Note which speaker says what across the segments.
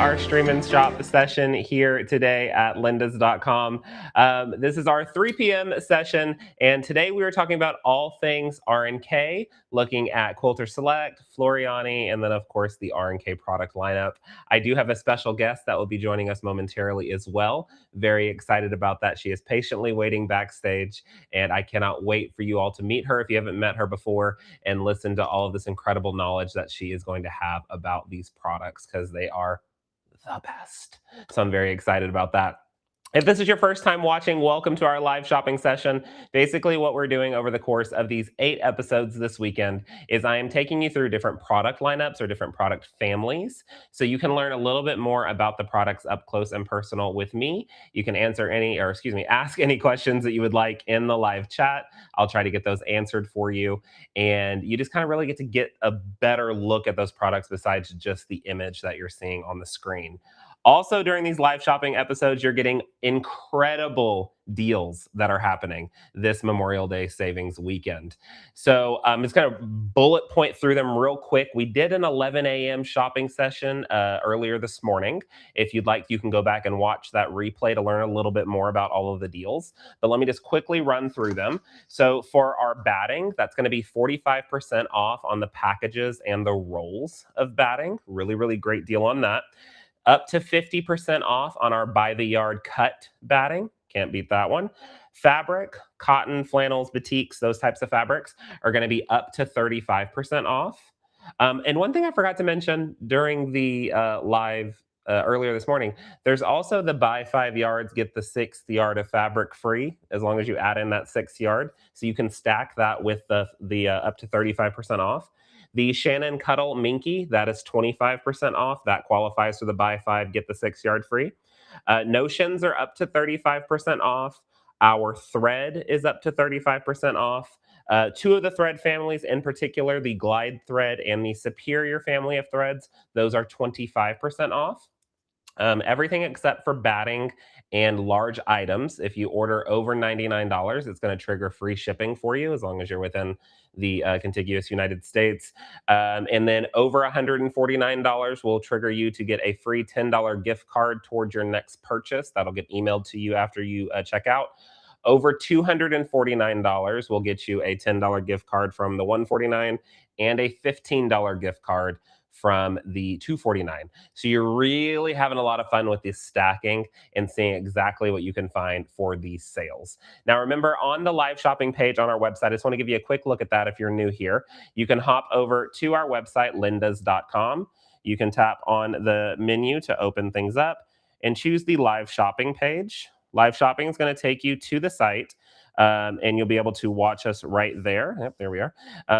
Speaker 1: our stream and shop session here today at lyndas.com. This is our 3 p.m. session, and today we are talking about all things RNK, looking at Quilter Select, Floriani, and then of course the RNK product lineup. I do have a special guest that will be joining us momentarily as well. Very excited about that. She is patiently waiting backstage, and I cannot wait for you all to meet her if you haven't met her before and listen to all of this incredible knowledge that she is going to have about these products, because they are the best. So I'm very excited about that. If this is your first time watching, welcome to our live shopping session. Basically, what we're doing over the course of these 8 episodes this weekend is I am taking you through different product lineups or different product families, so you can learn a little bit more about the products up close and personal with me. You can ask any questions that you would like in the live chat. I'll try to get those answered for you, and you just kind of really get to get a better look at those products besides just the image that you're seeing on the screen. Also, during these live shopping episodes, you're getting incredible deals that are happening this Memorial Day savings weekend. So I'm just going to bullet point through them real quick. We did an 11 a.m. shopping session earlier this morning. If you'd like, you can go back and watch that replay to learn a little bit more about all of the deals. But let me just quickly run through them. So for our batting, that's going to be 45% off on the packages and the rolls of batting. Really, really great deal on that. Up to 50% off on our by the yard cut batting. Can't beat that one. Fabric, cotton, flannels, batiks, those types of fabrics are going to be up to 35% off. And one thing I forgot to mention during the live earlier this morning, there's also the buy 5 yards, get the 6th yard of fabric free, as long as you add in that 6th yard. So you can stack that with the up to 35% off. The Shannon Cuddle Minky, that is 25% off. That qualifies for the buy 5, get the 6 yard free. Notions are up to 35% off. Our thread is up to 35% off. 2 of the thread families in particular, the Glide thread and the Superior family of threads, those are 25% off. Everything except for batting and large items. If you order over $99, it's going to trigger free shipping for you as long as you're within the contiguous United States. And then over $149 will trigger you to get a free $10 gift card towards your next purchase. That'll get emailed to you after you check out. Over $249 will get you a $10 gift card from the $149 and a $15 gift card from the $249. So you're really having a lot of fun with this stacking and seeing exactly what you can find for these sales. Now remember, on the live shopping page on our website, I just want to give you a quick look at that if you're new here. You can hop over to our website, lyndas.com. You can tap on the menu to open things up and choose the live shopping page. Live shopping is going to take you to the site. And you'll be able to watch us right there. Yep, there we are.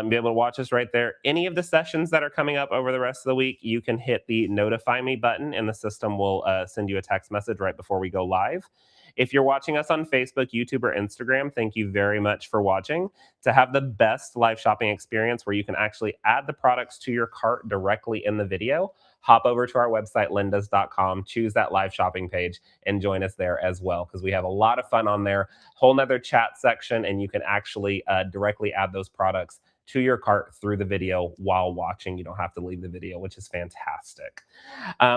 Speaker 1: Be able to watch us right there. Any of the sessions that are coming up over the rest of the week, you can hit the notify me button and the system will send you a text message right before we go live. If you're watching us on Facebook, YouTube, or Instagram, thank you very much for watching. To have the best live shopping experience where you can actually add the products to your cart directly in the video, hop over to our website, lyndas.com, choose that live shopping page, and join us there as well, because we have a lot of fun on there. Whole nother chat section, and you can actually directly add those products to your cart through the video while watching. You don't have to leave the video, which is fantastic.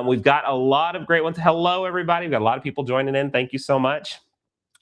Speaker 1: We've got a lot of great ones. Hello, everybody. We've got a lot of people joining in. Thank you so much.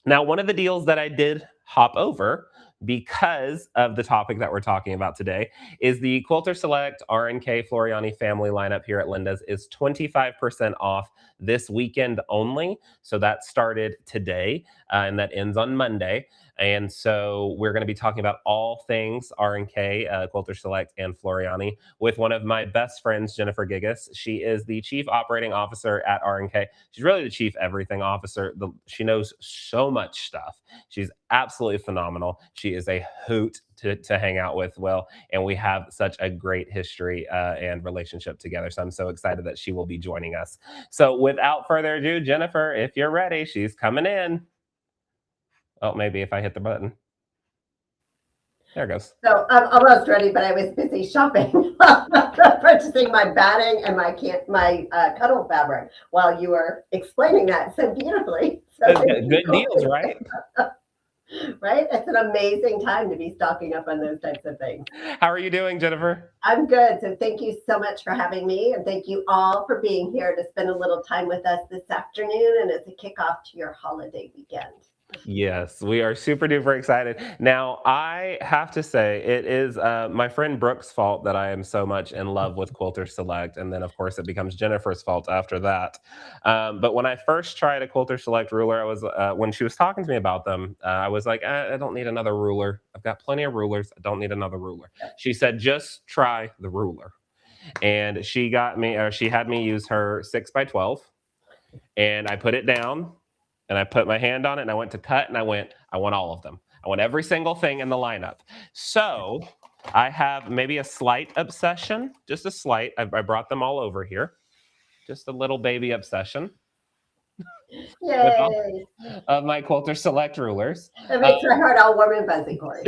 Speaker 1: Now, one of the deals that I did hop over because of the topic that we're talking about today is the Quilter Select RNK Floriani family lineup here at Lyndas is 25% off this weekend only. So that started today and that ends on Monday. And so we're going to be talking about all things RNK, Quilter Select, and Floriani with one of my best friends, Jennifer Gigas. She is the Chief Operating Officer at RNK. She's really the Chief Everything Officer. She knows so much stuff. She's absolutely phenomenal. She is a hoot to hang out with, Will, and we have such a great history and relationship together. So I'm so excited that she will be joining us. So without further ado, Jennifer, if you're ready, she's coming in. Oh, maybe if I hit the button. There it goes.
Speaker 2: So I'm almost ready, but I was busy shopping, purchasing my batting and my cuddle fabric while you were explaining that so beautifully. So
Speaker 1: good deals, right?
Speaker 2: Right? It's an amazing time to be stocking up on those types of things.
Speaker 1: How are you doing, Jennifer?
Speaker 2: I'm good. So thank you so much for having me. And thank you all for being here to spend a little time with us this afternoon and as a kickoff to your holiday weekend.
Speaker 1: Yes, we are super duper excited. Now, I have to say, it is my friend Brooke's fault that I am so much in love with Quilter Select. And then, of course, it becomes Jennifer's fault after that. But when I first tried a Quilter Select ruler, I was when she was talking to me about them, I was like, I don't need another ruler. I've got plenty of rulers. I don't need another ruler. She said, just try the ruler. And she had me use her 6x12, and I put it down and I put my hand on it and I went to cut and I want all of them. I want every single thing in the lineup. So I have maybe a slight obsession, just a slight. I brought them all over here, just a little baby obsession with all
Speaker 2: Yay.
Speaker 1: of my Quilter Select rulers.
Speaker 2: That makes my heart all warm and fuzzy, Corey.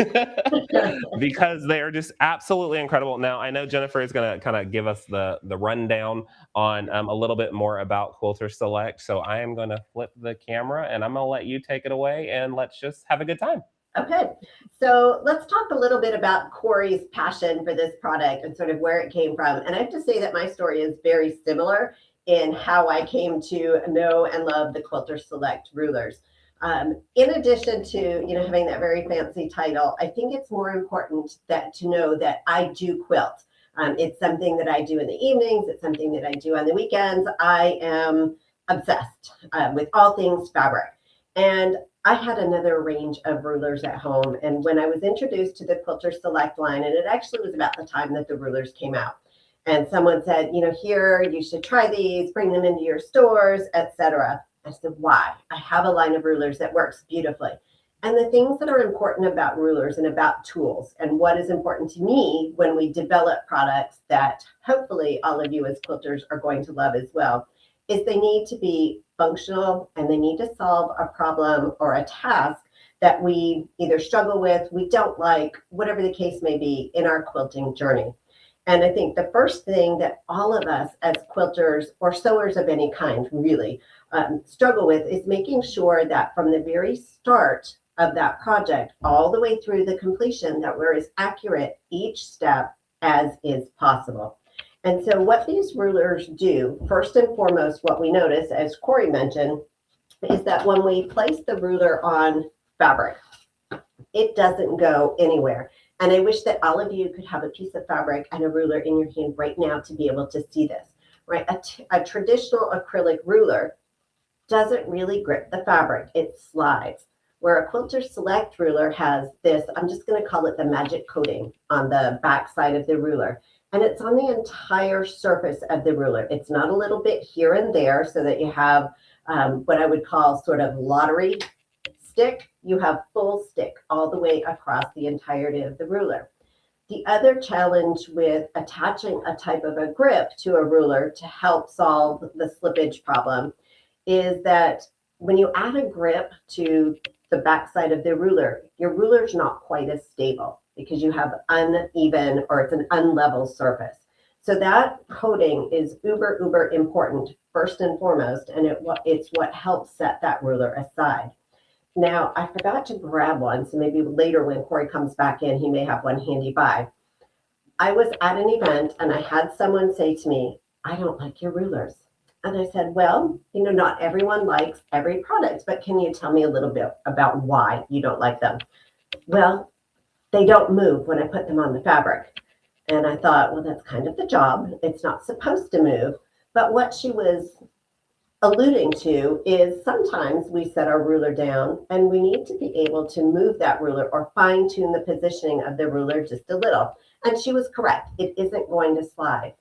Speaker 1: Because they are just absolutely incredible. Now, I know Jennifer is going to kind of give us the rundown on a little bit more about Quilter Select. So I am going to flip the camera and I'm going to let you take it away and let's just have a good time.
Speaker 2: Okay, so let's talk a little bit about Corey's passion for this product and sort of where it came from. And I have to say that my story is very similar in how I came to know and love the Quilter Select rulers. In addition to having that very fancy title, I think it's more important to know that I do quilt. It's something that I do in the evenings. It's something that I do on the weekends. I am obsessed with all things fabric. And I had another range of rulers at home. And when I was introduced to the Quilter Select line, and it actually was about the time that the rulers came out, and someone said, here, you should try these, bring them into your stores, etc. I said, why? I have a line of rulers that works beautifully. And the things that are important about rulers and about tools, and what is important to me when we develop products that hopefully all of you as quilters are going to love as well, is they need to be functional and they need to solve a problem or a task that we either struggle with, we don't like, whatever the case may be in our quilting journey. And I think the first thing that all of us as quilters or sewers of any kind really struggle with is making sure that from the very start of that project all the way through the completion that we're as accurate each step as is possible. And so what these rulers do, first and foremost, what we notice, as Corey mentioned, is that when we place the ruler on fabric, it doesn't go anywhere. And I wish that all of you could have a piece of fabric and a ruler in your hand right now to be able to see this, right? A traditional acrylic ruler doesn't really grip the fabric, it slides. Where a Quilter Select ruler has this, I'm just going to call it the magic coating on the back side of the ruler. And it's on the entire surface of the ruler. It's not a little bit here and there so that you have what I would call sort of lottery stick. You have full stick all the way across the entirety of the ruler. The other challenge with attaching a type of a grip to a ruler to help solve the slippage problem is that when you add a grip to the backside of the ruler, your ruler's not quite as stable because you have uneven or it's an unlevel surface. So that coating is uber important first and foremost, and it's what helps set that ruler aside. Now, I forgot to grab one, so maybe later when Corey comes back in, he may have one handy by. I was at an event and I had someone say to me, I don't like your rulers. And I said, well, not everyone likes every product, but can you tell me a little bit about why you don't like them? Well, they don't move when I put them on the fabric. And I thought, well, that's kind of the job. It's not supposed to move. But what she was alluding to is sometimes we set our ruler down and we need to be able to move that ruler or fine tune the positioning of the ruler just a little. And she was correct. It isn't going to slide.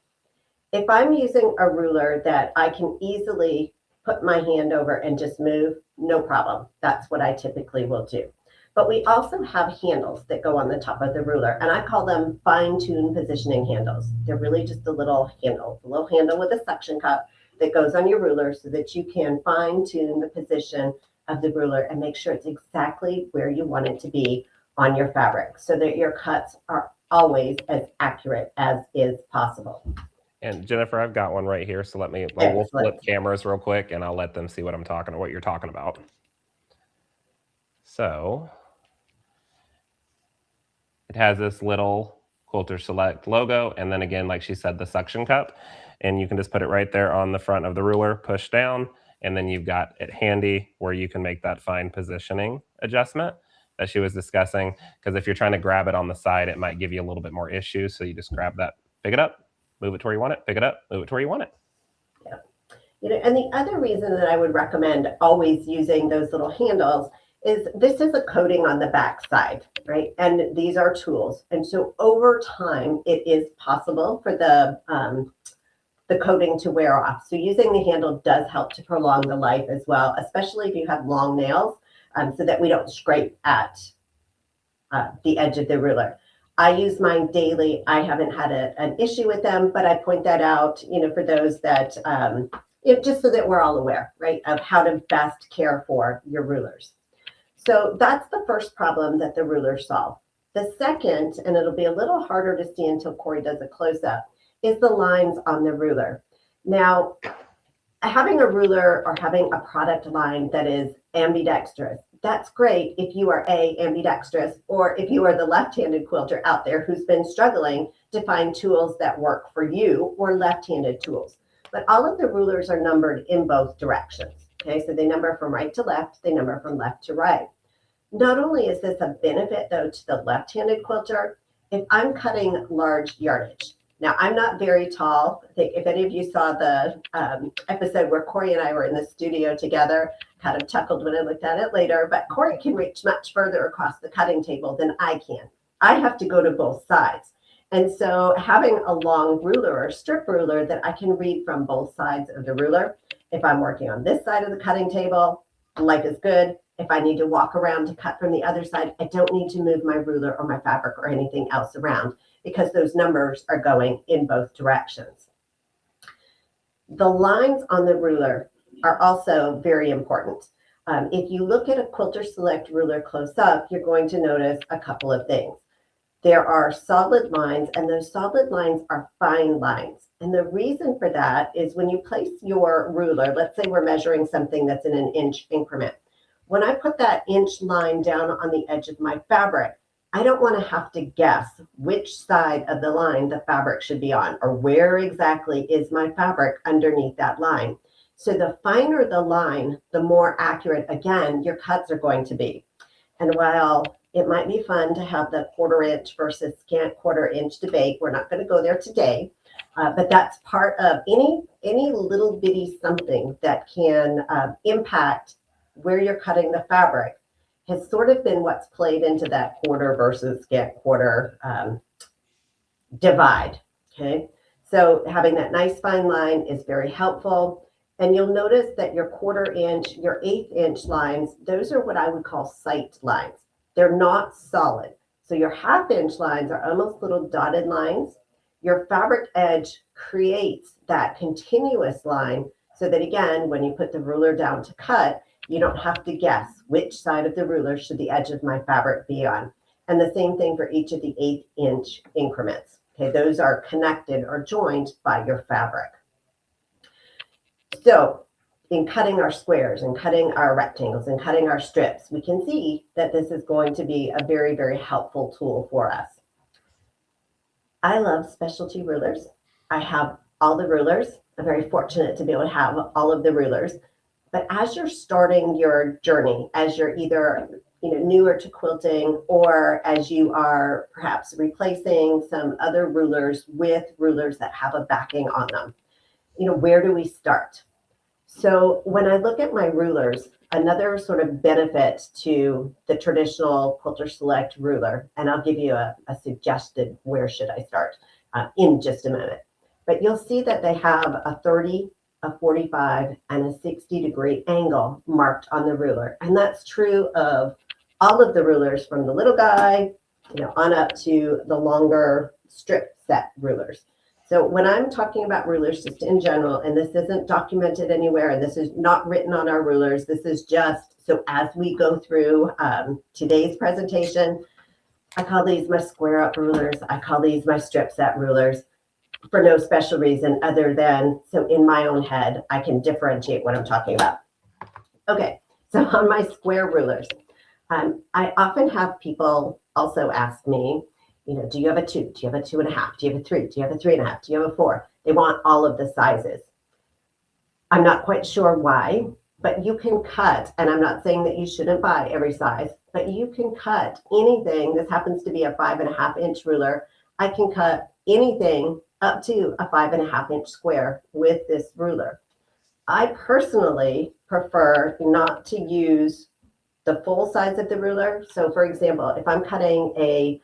Speaker 2: If I'm using a ruler that I can easily put my hand over and just move, no problem. That's what I typically will do. But we also have handles that go on the top of the ruler, and I call them fine-tune positioning handles. They're really just a little handle with a suction cup that goes on your ruler so that you can fine-tune the position of the ruler and make sure it's exactly where you want it to be on your fabric so that your cuts are always as accurate as is possible.
Speaker 1: And Jennifer, I've got one right here, so we'll flip cameras real quick and I'll let them see what you're talking about. So It has this little Quilter Select logo, and then again, like she said, the suction cup. And you can just put it right there on the front of the ruler, push down, and then you've got it handy where you can make that fine positioning adjustment that she was discussing. Because if you're trying to grab it on the side, it might give you a little bit more issues. So you just grab that, pick it up, move it to where you want it, pick it up, move it to where you want it.
Speaker 2: Yeah. You know, and the other reason that I would recommend always using those little handles is this is a coating on the back side, right? And these are tools. And so over time, it is possible for the coating to wear off. So using the handle does help to prolong the life as well, especially if you have long nails, so that we don't scrape at the edge of the ruler. I use mine daily. I haven't had an issue with them, but I point that out, you know, for those that, just so that we're all aware, right, of how to best care for your rulers. So that's the first problem that the rulers solve. The second, and it'll be a little harder to see until Corey does a close-up, is the lines on the ruler. Now, having a ruler or having a product line that is ambidextrous, that's great if you are ambidextrous, or if you are the left-handed quilter out there who's been struggling to find tools that work for you, or left-handed tools. But all of the rulers are numbered in both directions. Okay, so they number from right to left, they number from left to right. Not only is this a benefit though to the left-handed quilter, if I'm cutting large yardage. Now, I'm not very tall. I think if any of you saw the episode where Corey and I were in the studio together, kind of chuckled when I looked at it later, but Corey can reach much further across the cutting table than I can. I have to go to both sides. And so having a long ruler or strip ruler that I can read from both sides of the ruler, if I'm working on this side of the cutting table, life is good. If I need to walk around to cut from the other side, I don't need to move my ruler or my fabric or anything else around, because those numbers are going in both directions. The lines on the ruler are also very important. If you look at a Quilter Select ruler close up, you're going to notice a couple of things. There are solid lines, and those solid lines are fine lines. And the reason for that is when you place your ruler, let's say we're measuring something that's in an inch increment. When I put that inch line down on the edge of my fabric, I don't want to have to guess which side of the line the fabric should be on, or where exactly is my fabric underneath that line. So the finer the line, the more accurate, again, your cuts are going to be. And while it might be fun to have the 1/4 inch versus scant 1/4 inch debate, we're not going to go there today, but that's part of any little bitty something that can impact where you're cutting the fabric has sort of been what's played into that 1/4 versus scant 1/4 divide, okay? So having that nice fine line is very helpful. And you'll notice that your 1/4 inch, your 1/8 inch lines, those are what I would call sight lines. They're not solid. So your 1/2 inch lines are almost little dotted lines. Your fabric edge creates that continuous line so that, again, when you put the ruler down to cut, you don't have to guess which side of the ruler should the edge of my fabric be on. And the same thing for each of the 1/8 inch increments. Okay, those are connected or joined by your fabric. So in cutting our squares and cutting our rectangles and cutting our strips, we can see that this is going to be a very, very helpful tool for us. I love specialty rulers. I have all the rulers. I'm very fortunate to be able to have all of the rulers. But as you're starting your journey, as you're either newer to quilting, or as you are perhaps replacing some other rulers with rulers that have a backing on them, where do we start? So when I look at my rulers, another sort of benefit to the traditional Quilter Select ruler, and I'll give you a suggested where should I start in just a moment, but you'll see that they have a 30, a 45, and a 60-degree angle marked on the ruler. And that's true of all of the rulers, from the little guy, on up to the longer strip set rulers. So when I'm talking about rulers just in general, and this isn't documented anywhere, and this is not written on our rulers, this is just so as we go through today's presentation, I call these my square up rulers. I call these my strip set rulers for no special reason other than so in my own head, I can differentiate what I'm talking about. Okay, so on my square rulers, I often have people also ask me, Do you have a 2? Do you have a 2.5? Do you have a 3? Do you have a 3.5? Do you have a 4? They want all of the sizes. I'm not quite sure why, but you can cut, and I'm not saying that you shouldn't buy every size, but you can cut anything. This happens to be a 5.5-inch ruler. I can cut anything up to a 5.5-inch square with this ruler. I personally prefer not to use the full size of the ruler. So for example, if I'm cutting a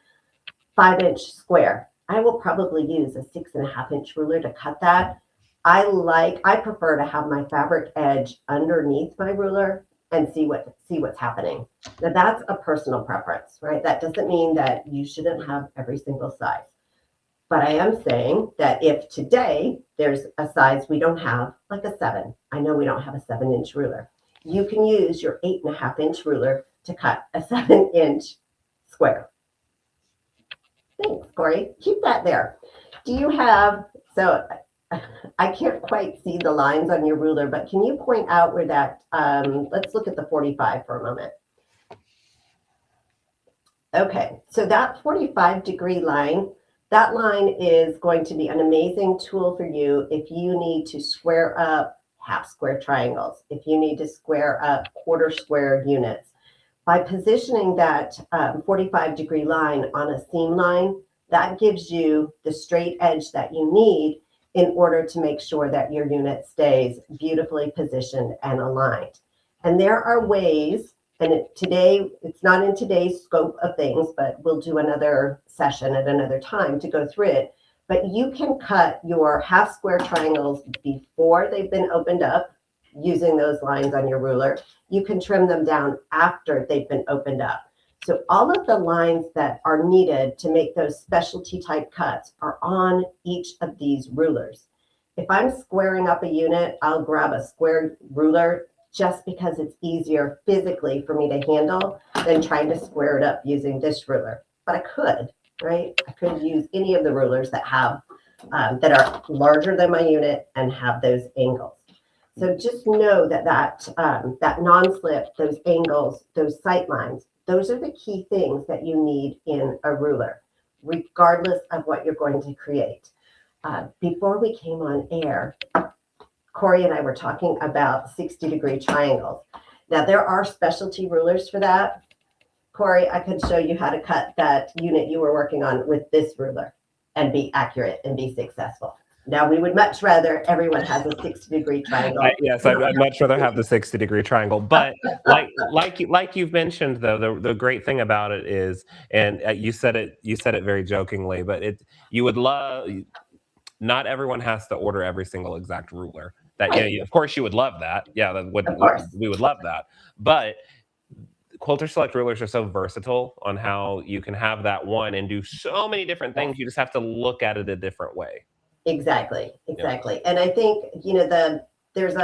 Speaker 2: 5-inch square, I will probably use a 6.5-inch ruler to cut that. I prefer to have my fabric edge underneath my ruler and see what's happening. Now that's a personal preference, right? That doesn't mean that you shouldn't have every single size. But I am saying that if today there's a size we don't have, like a 7, I know we don't have a 7-inch ruler. You can use your 8.5-inch ruler to cut a 7-inch square. Thanks, Corey. Keep that there. Do you have, so I can't quite see the lines on your ruler, but can you point out where that, let's look at the 45 for a moment. Okay, so that 45-degree line, that line is going to be an amazing tool for you if you need to square up half square triangles, if you need to square up quarter square units. By positioning that 45-degree line on a seam line, that gives you the straight edge that you need in order to make sure that your unit stays beautifully positioned and aligned. And there are ways, and today, it's not in today's scope of things, but we'll do another session at another time to go through it. But you can cut your half square triangles before they've been opened up using those lines on your ruler. You can trim them down after they've been opened up. So all of the lines that are needed to make those specialty type cuts are on each of these rulers. If I'm squaring up a unit, I'll grab a square ruler just because it's easier physically for me to handle than trying to square it up using this ruler. But I could, right? I could use any of the rulers that have that are larger than my unit and have those angles. So just know that that non-slip, those angles, those sight lines, those are the key things that you need in a ruler, regardless of what you're going to create. Before we came on air, Corey and I were talking about 60-degree triangles. Now, there are specialty rulers for that. Corey, I could show you how to cut that unit you were working on with this ruler and be accurate and be successful. Now, we would much rather everyone has a 60-degree triangle.
Speaker 1: Yes, I'd much rather have the 60-degree triangle. But like you've mentioned, though, the great thing about it is, and you said it very jokingly, but you would love. Not everyone has to order every single exact ruler. That
Speaker 2: Right.
Speaker 1: of course you would love that. Yeah, we would love that. But Quilter Select rulers are so versatile on how you can have that one and do so many different things. You just have to look at it a different way.
Speaker 2: Exactly.
Speaker 1: Yeah.
Speaker 2: And I think, there's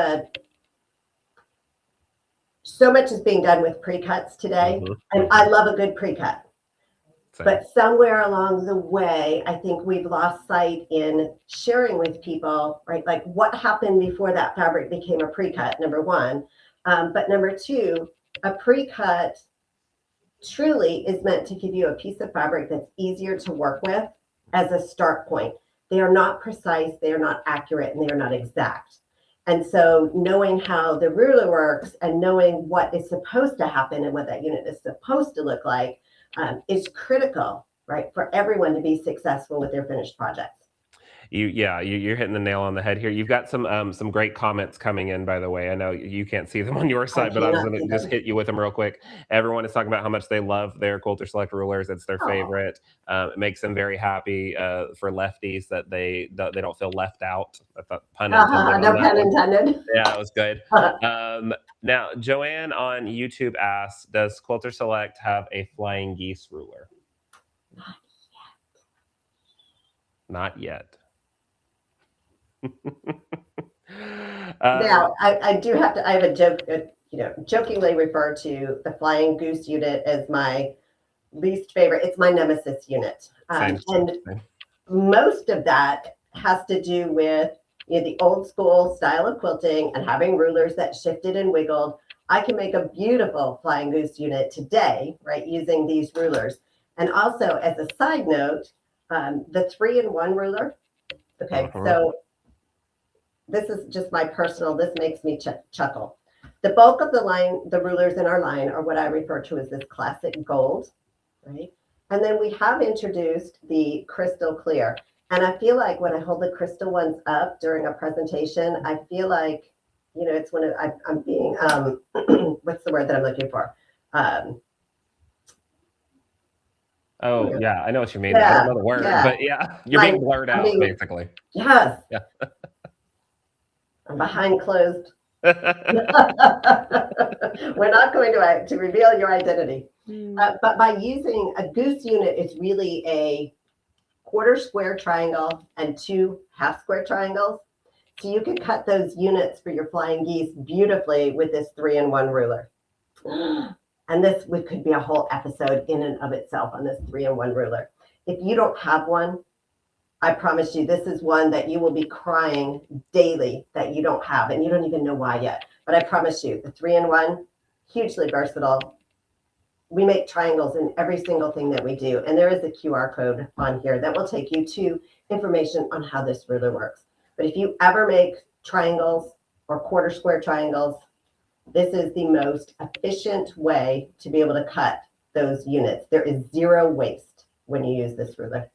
Speaker 2: so much is being done with pre-cuts today. And I love a good pre-cut.
Speaker 1: Same.
Speaker 2: But somewhere along the way, I think we've lost sight in sharing with people, right? Like what happened before that fabric became a pre-cut, number one. But number two, a pre-cut truly is meant to give you a piece of fabric that's easier to work with as a start point. They are not precise, they are not accurate, and they are not exact. And so knowing how the ruler works and knowing what is supposed to happen and what that unit is supposed to look like is critical, right, for everyone to be successful with their finished projects.
Speaker 1: You're hitting the nail on the head here. You've got some great comments coming in, by the way. I know you can't see them on your side, but I was going to just hit you with them real quick. Everyone is talking about how much they love their Quilter Select rulers. It's their favorite. It makes them very happy for lefties that they don't feel left out. I thought pun intended.
Speaker 2: No pun intended.
Speaker 1: Yeah, it was good. Now, Joanne on YouTube asks, does Quilter Select have a flying geese ruler? Not yet.
Speaker 2: Now, I do have to, I have a joke, jokingly refer to the flying goose unit as my least favorite. It's my nemesis unit. And most of that has to do with the old school style of quilting and having rulers that shifted and wiggled. I can make a beautiful flying goose unit today, right, using these rulers. And also, as a side note, the 3-in-1 ruler. Okay, so this is just my personal, this makes me chuckle. The bulk of the line, the rulers in our line are what I refer to as this classic gold, right? And then we have introduced the crystal clear. And I feel like when I hold the crystal ones up during a presentation, I feel like, you know, it's when I'm being, what's the word that I'm looking for?
Speaker 1: Oh, yeah, I know what you mean. I don't know the word, but yeah, you're being blurred out, basically.
Speaker 2: Yes.
Speaker 1: Yeah.
Speaker 2: I'm behind closed. We're not going to reveal your identity. But by using a goose unit, it's really a quarter square triangle and 2 half square triangles. So you can cut those units for your flying geese beautifully with this 3-in-1 ruler. And this could be a whole episode in and of itself on this 3-in-1 ruler. If you don't have one, I promise you, this is one that you will be crying daily that you don't have, and you don't even know why yet. But I promise you, the 3-in-1, hugely versatile. We make triangles in every single thing that we do, and there is a QR code on here that will take you to information on how this ruler works. But if you ever make triangles or quarter square triangles, this is the most efficient way to be able to cut those units. There is 0 waste when you use this ruler.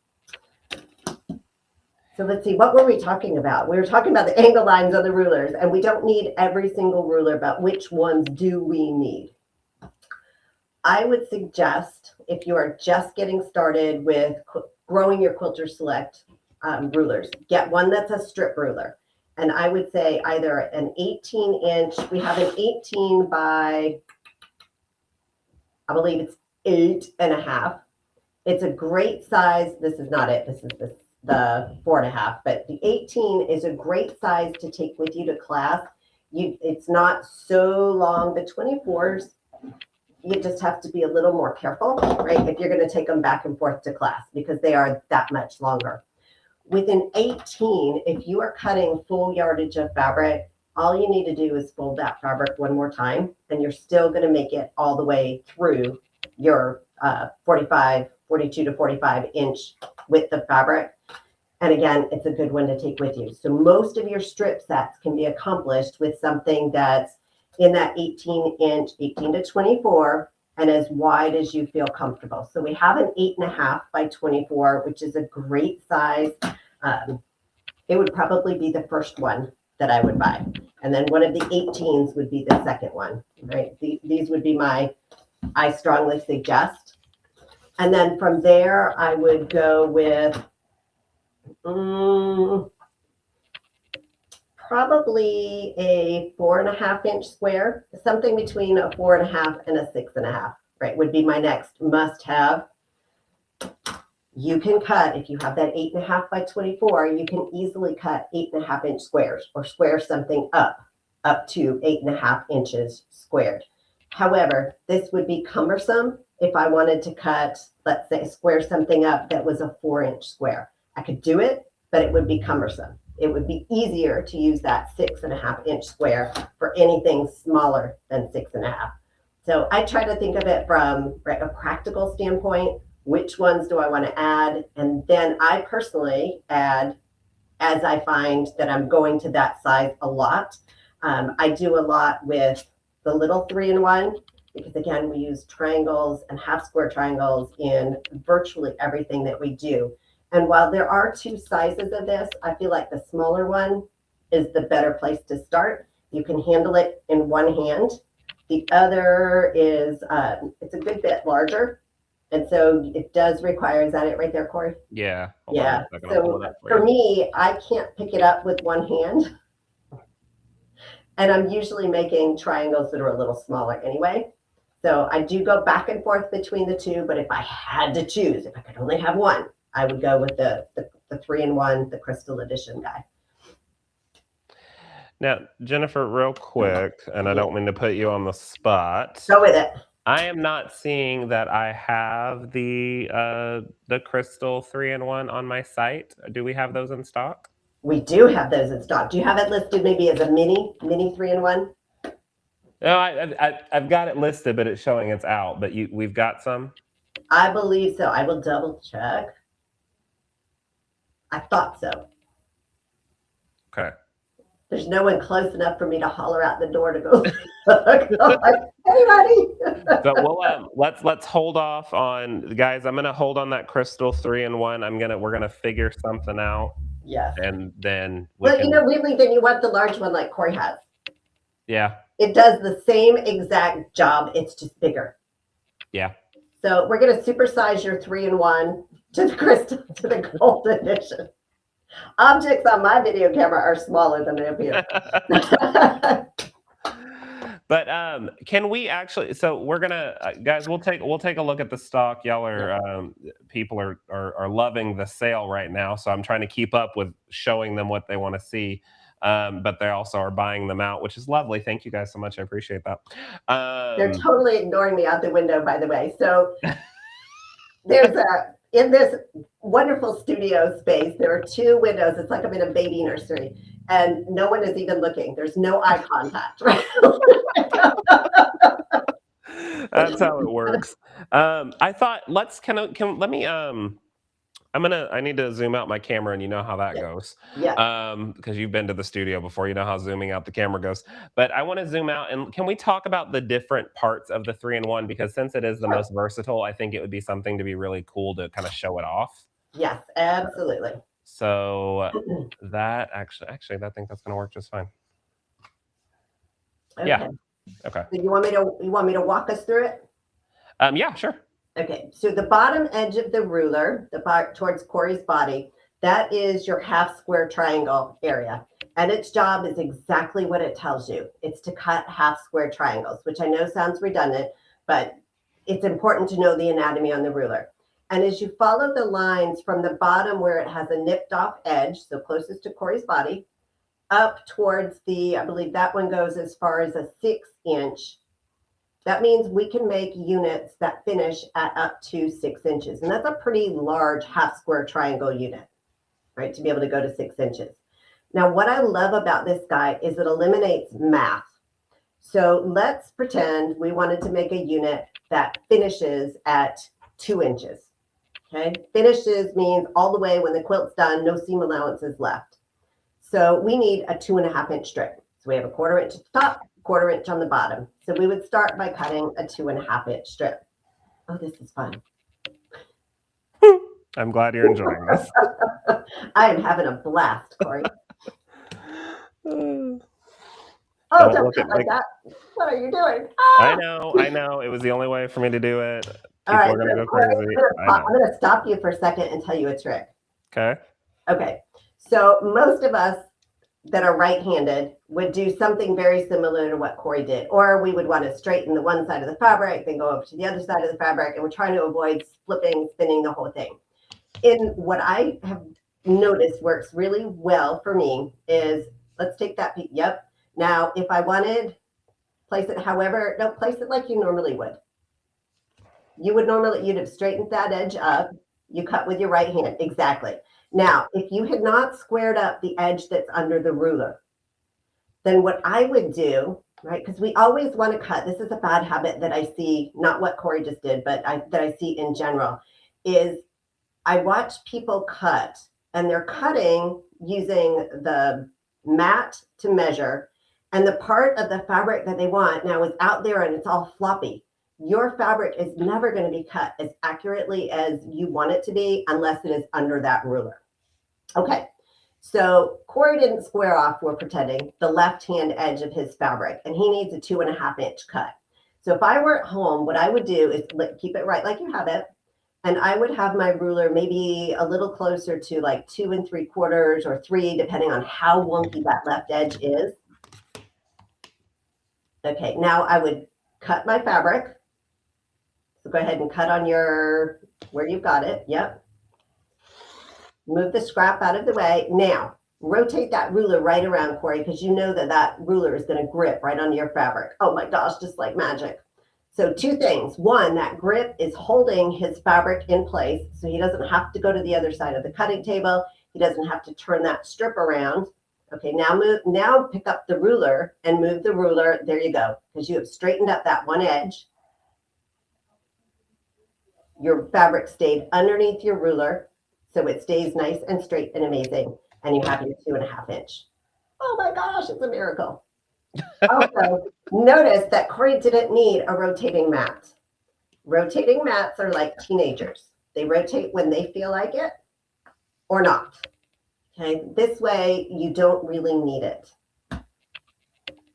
Speaker 2: So let's see, what were we talking about? We were talking about the angle lines on the rulers, and we don't need every single ruler, but which ones do we need? I would suggest, if you are just getting started with growing your Quilter Select rulers, get one that's a strip ruler. And I would say either an 18-inch, we have an 18 by, I believe it's 8.5. It's a great size. This is not it. This is the 4.5, but the 18 is a great size to take with you to class. It's not so long. The 24s, you just have to be a little more careful, right? If you're going to take them back and forth to class, because they are that much longer. With an 18, if you are cutting full yardage of fabric, all you need to do is fold that fabric one more time, and you're still going to make it all the way through your 42 to 45 inch width of fabric. And again, it's a good one to take with you. So most of your strip sets can be accomplished with something that's in that 18-inch, 18 to 24, and as wide as you feel comfortable. So we have an 8.5 by 24, which is a great size. It would probably be the first one that I would buy. And then one of the 18s would be the second one, right? These would be I strongly suggest. And then from there, I would go with probably a 4.5-inch square, something between a 4.5 and a 6.5, right? Would be my next must-have. You can cut, if you have that 8.5 by 24, you can easily cut 8.5-inch squares or square something up to 8.5 inches squared. However, this would be cumbersome if I wanted to cut, let's say, square something up that was a 4-inch square. I could do it, but it would be cumbersome. It would be easier to use that 6.5-inch square for anything smaller than 6.5. So I try to think of it from a practical standpoint. Which ones do I want to add? And then I personally add as I find that I'm going to that size a lot. I do a lot with the little 3-in-1 because, again, we use triangles and half square triangles in virtually everything that we do. And while there are 2 sizes of this, I feel like the smaller one is the better place to start. You can handle it in one hand. The other is, it's a good bit larger. And so it does require, is that it right there, Corey?
Speaker 1: Yeah.
Speaker 2: Yeah. So for me, I can't pick it up with one hand. And I'm usually making triangles that are a little smaller anyway. So I do go back and forth between the 2, but if I had to choose, if I could only have one, I would go with the 3-in-1, the Crystal Edition guy.
Speaker 1: Now, Jennifer, real quick, and I don't mean to put you on the spot.
Speaker 2: Go with it.
Speaker 1: I am not seeing that I have the Crystal 3-in-1 on my site. Do we have those in stock?
Speaker 2: We do have those in stock. Do you have it listed maybe as a mini 3-in-1?
Speaker 1: No, I've got it listed, but it's showing it's out. But we've got some.
Speaker 2: I believe so. I will double check. I thought so.
Speaker 1: Okay.
Speaker 2: There's no one close enough for me to holler out the door to go look. I'm like, hey, buddy.
Speaker 1: So we'll let's hold off on, guys. I'm gonna hold on that crystal 3-in-1. We're gonna figure something out,
Speaker 2: Yes.
Speaker 1: and then we
Speaker 2: Well,
Speaker 1: can.
Speaker 2: really, then you want the large one like Corey has.
Speaker 1: Yeah.
Speaker 2: It does the same exact job. It's just bigger.
Speaker 1: Yeah.
Speaker 2: So we're gonna supersize your 3-in-1 to the crystal to the gold edition. Objects on my video camera are smaller than they appear.
Speaker 1: But can we actually? So we're gonna, guys. We'll take a look at the stock. Y'all are people are loving the sale right now. So I'm trying to keep up with showing them what they want to see. But they also are buying them out, which is lovely. Thank you guys so much. I appreciate that.
Speaker 2: They're totally ignoring me out the window, by the way. So there's in this wonderful studio space, there are 2 windows. It's like I'm in a baby nursery, and no one is even looking. There's no eye contact. Right?
Speaker 1: That's how it works. I thought let me I need to zoom out my camera, and you know how that goes.
Speaker 2: Yeah.
Speaker 1: Because you've been to the studio before, you know how zooming out the camera goes. But I want to zoom out, and can we talk about the different parts of the 3-in-1? Because since it is the most versatile, I think it would be something to be really cool to kind of show it off.
Speaker 2: Yes, absolutely.
Speaker 1: So that actually, I think that's going to work just fine.
Speaker 2: Okay.
Speaker 1: Yeah. Okay.
Speaker 2: So you want me to walk us through it?
Speaker 1: Yeah, sure.
Speaker 2: Okay, so the bottom edge of the ruler, the part towards Corey's body, that is your half square triangle area. And its job is exactly what it tells you. It's to cut half square triangles, which I know sounds redundant, but it's important to know the anatomy on the ruler. And as you follow the lines from the bottom where it has a nipped off edge, so closest to Corey's body, up towards I believe that one goes as far as a 6-inch. That means we can make units that finish at up to 6 inches. And that's a pretty large half square triangle unit, right? To be able to go to 6 inches. Now, what I love about this guy is it eliminates math. So let's pretend we wanted to make a unit that finishes at 2 inches. Okay, finishes means all the way when the quilt's done, no seam allowances left. So we need a 2.5-inch strip. So we have a 1/4 inch at the top, 1/4 inch on the bottom. So we would start by cutting a 2.5-inch strip. Oh, this is fun.
Speaker 1: I'm glad you're enjoying this.
Speaker 2: I am having a blast, Corey.
Speaker 1: Don't
Speaker 2: Don't cut like that. What are you doing?
Speaker 1: I know. It was the only way for me to do it.
Speaker 2: All right,
Speaker 1: are going to go crazy.
Speaker 2: I'm going to stop you for a second and tell you a trick.
Speaker 1: Okay.
Speaker 2: Okay. So most of us that are right-handed would do something very similar to what Corey did, or we would want to straighten the one side of the fabric, then go over to the other side of the fabric, and we're trying to avoid flipping, spinning the whole thing. In what I have noticed works really well for me is, let's take that piece. Yep. Now, if I wanted, place it however, no, place it like you normally would. You'd have straightened that edge up. You cut with your right hand. Exactly. Now, if you had not squared up the edge that's under the ruler, then what I would do, right, because we always want to cut, this is a bad habit that I see, not what Corey just did, but that I see in general, is I watch people cut, and they're cutting using the mat to measure, and the part of the fabric that they want now is out there and it's all floppy. Your fabric is never going to be cut as accurately as you want it to be unless it is under that ruler. Okay, so Corey didn't square off, we're pretending, the left-hand edge of his fabric, and he needs a 2.5-inch cut. So if I were at home, what I would do is keep it right like you have it, and I would have my ruler maybe a little closer to like 2 3/4 or 3, depending on how wonky that left edge is. Okay, now I would cut my fabric. So go ahead and cut on where you've got it. Yep. Move the scrap out of the way. Now, rotate that ruler right around, Corey, because you know that ruler is going to grip right onto your fabric. Oh my gosh, just like magic. So 2 things. One, that grip is holding his fabric in place, so he doesn't have to go to the other side of the cutting table. He doesn't have to turn that strip around. Okay, now pick up the ruler and move the ruler. There you go, because you have straightened up that one edge. Your fabric stayed underneath your ruler, so it stays nice and straight and amazing, and you have your 2.5 inch. Oh my gosh, it's a miracle. Also, notice that Corey didn't need a rotating mat. Rotating mats are like teenagers. They rotate when they feel like it or not. Okay, this way you don't really need it.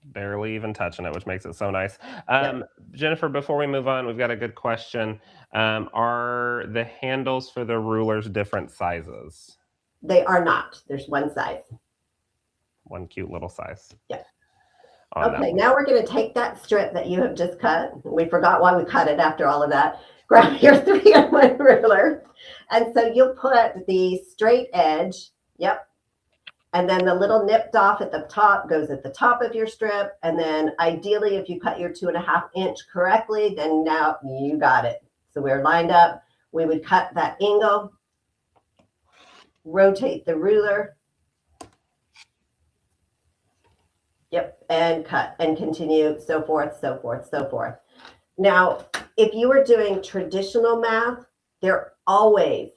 Speaker 1: Barely even touching it, which makes it so nice.
Speaker 2: Yeah.
Speaker 1: Jennifer, before we move on, we've got a good question. Are the handles for the rulers different sizes?
Speaker 2: They are not. There's one size.
Speaker 1: One cute little size.
Speaker 2: Yeah.
Speaker 1: On
Speaker 2: Okay, now we're going to take that strip that you have just cut. We forgot why we cut it after all of that. Grab your 3-in-1 ruler. And so you'll put the straight edge, yep. And then the little nipped off at the top goes at the top of your strip. And then ideally, if you cut your 2.5 inch correctly, then now you got it. So we're lined up. We would cut that angle, rotate the ruler. Yep, and cut and continue, so forth, so forth, so forth. Now, if you were doing traditional math, there always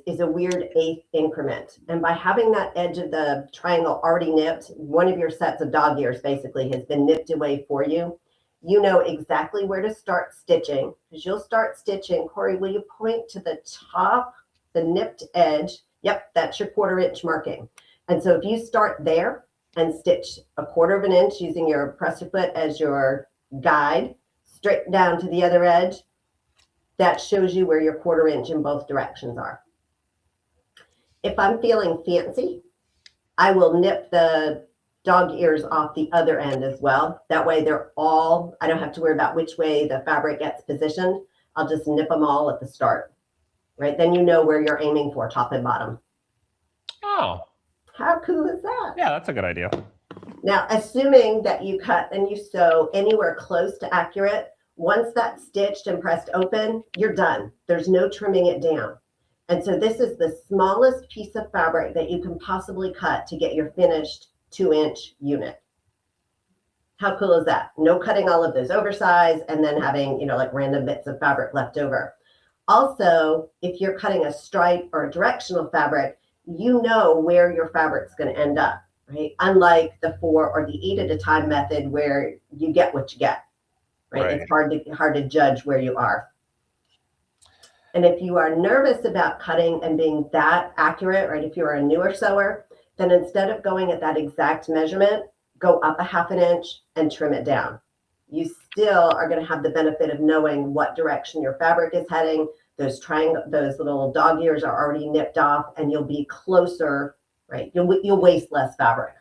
Speaker 2: is a weird 1/8 increment. And by having that edge of the triangle already nipped, one of your sets of dog ears basically has been nipped away for you. You know exactly where to start stitching, because you'll start stitching. Corey, will you point to the top, the nipped edge? Yep, that's your 1/4 inch marking. And so if you start there and stitch 1/4 inch using your presser foot as your guide, straight down to the other edge, that shows you where your 1/4 inch in both directions are. If I'm feeling fancy, I will nip the dog ears off the other end as well. That way I don't have to worry about which way the fabric gets positioned. I'll just nip them all at the start, right? Then you know where you're aiming for, top and bottom.
Speaker 1: Oh.
Speaker 2: How cool is that?
Speaker 1: Yeah, that's a good idea.
Speaker 2: Now, assuming that you cut and you sew anywhere close to accurate, once that's stitched and pressed open, you're done. There's no trimming it down. And so this is the smallest piece of fabric that you can possibly cut to get your finished 2-inch unit. How cool is that? No cutting all of those oversized and then having, like random bits of fabric left over. Also, if you're cutting a stripe or a directional fabric, you know where your fabric's going to end up, right? Unlike the 4 or the 8 at a time method where you get what you get, right? It's hard to judge where you are. And if you are nervous about cutting and being that accurate, right? If you're a newer sewer, then instead of going at that exact measurement, go up 1/2 inch and trim it down. You still are going to have the benefit of knowing what direction your fabric is heading. Those little dog ears are already nipped off, and you'll be closer, right? You'll waste less fabric.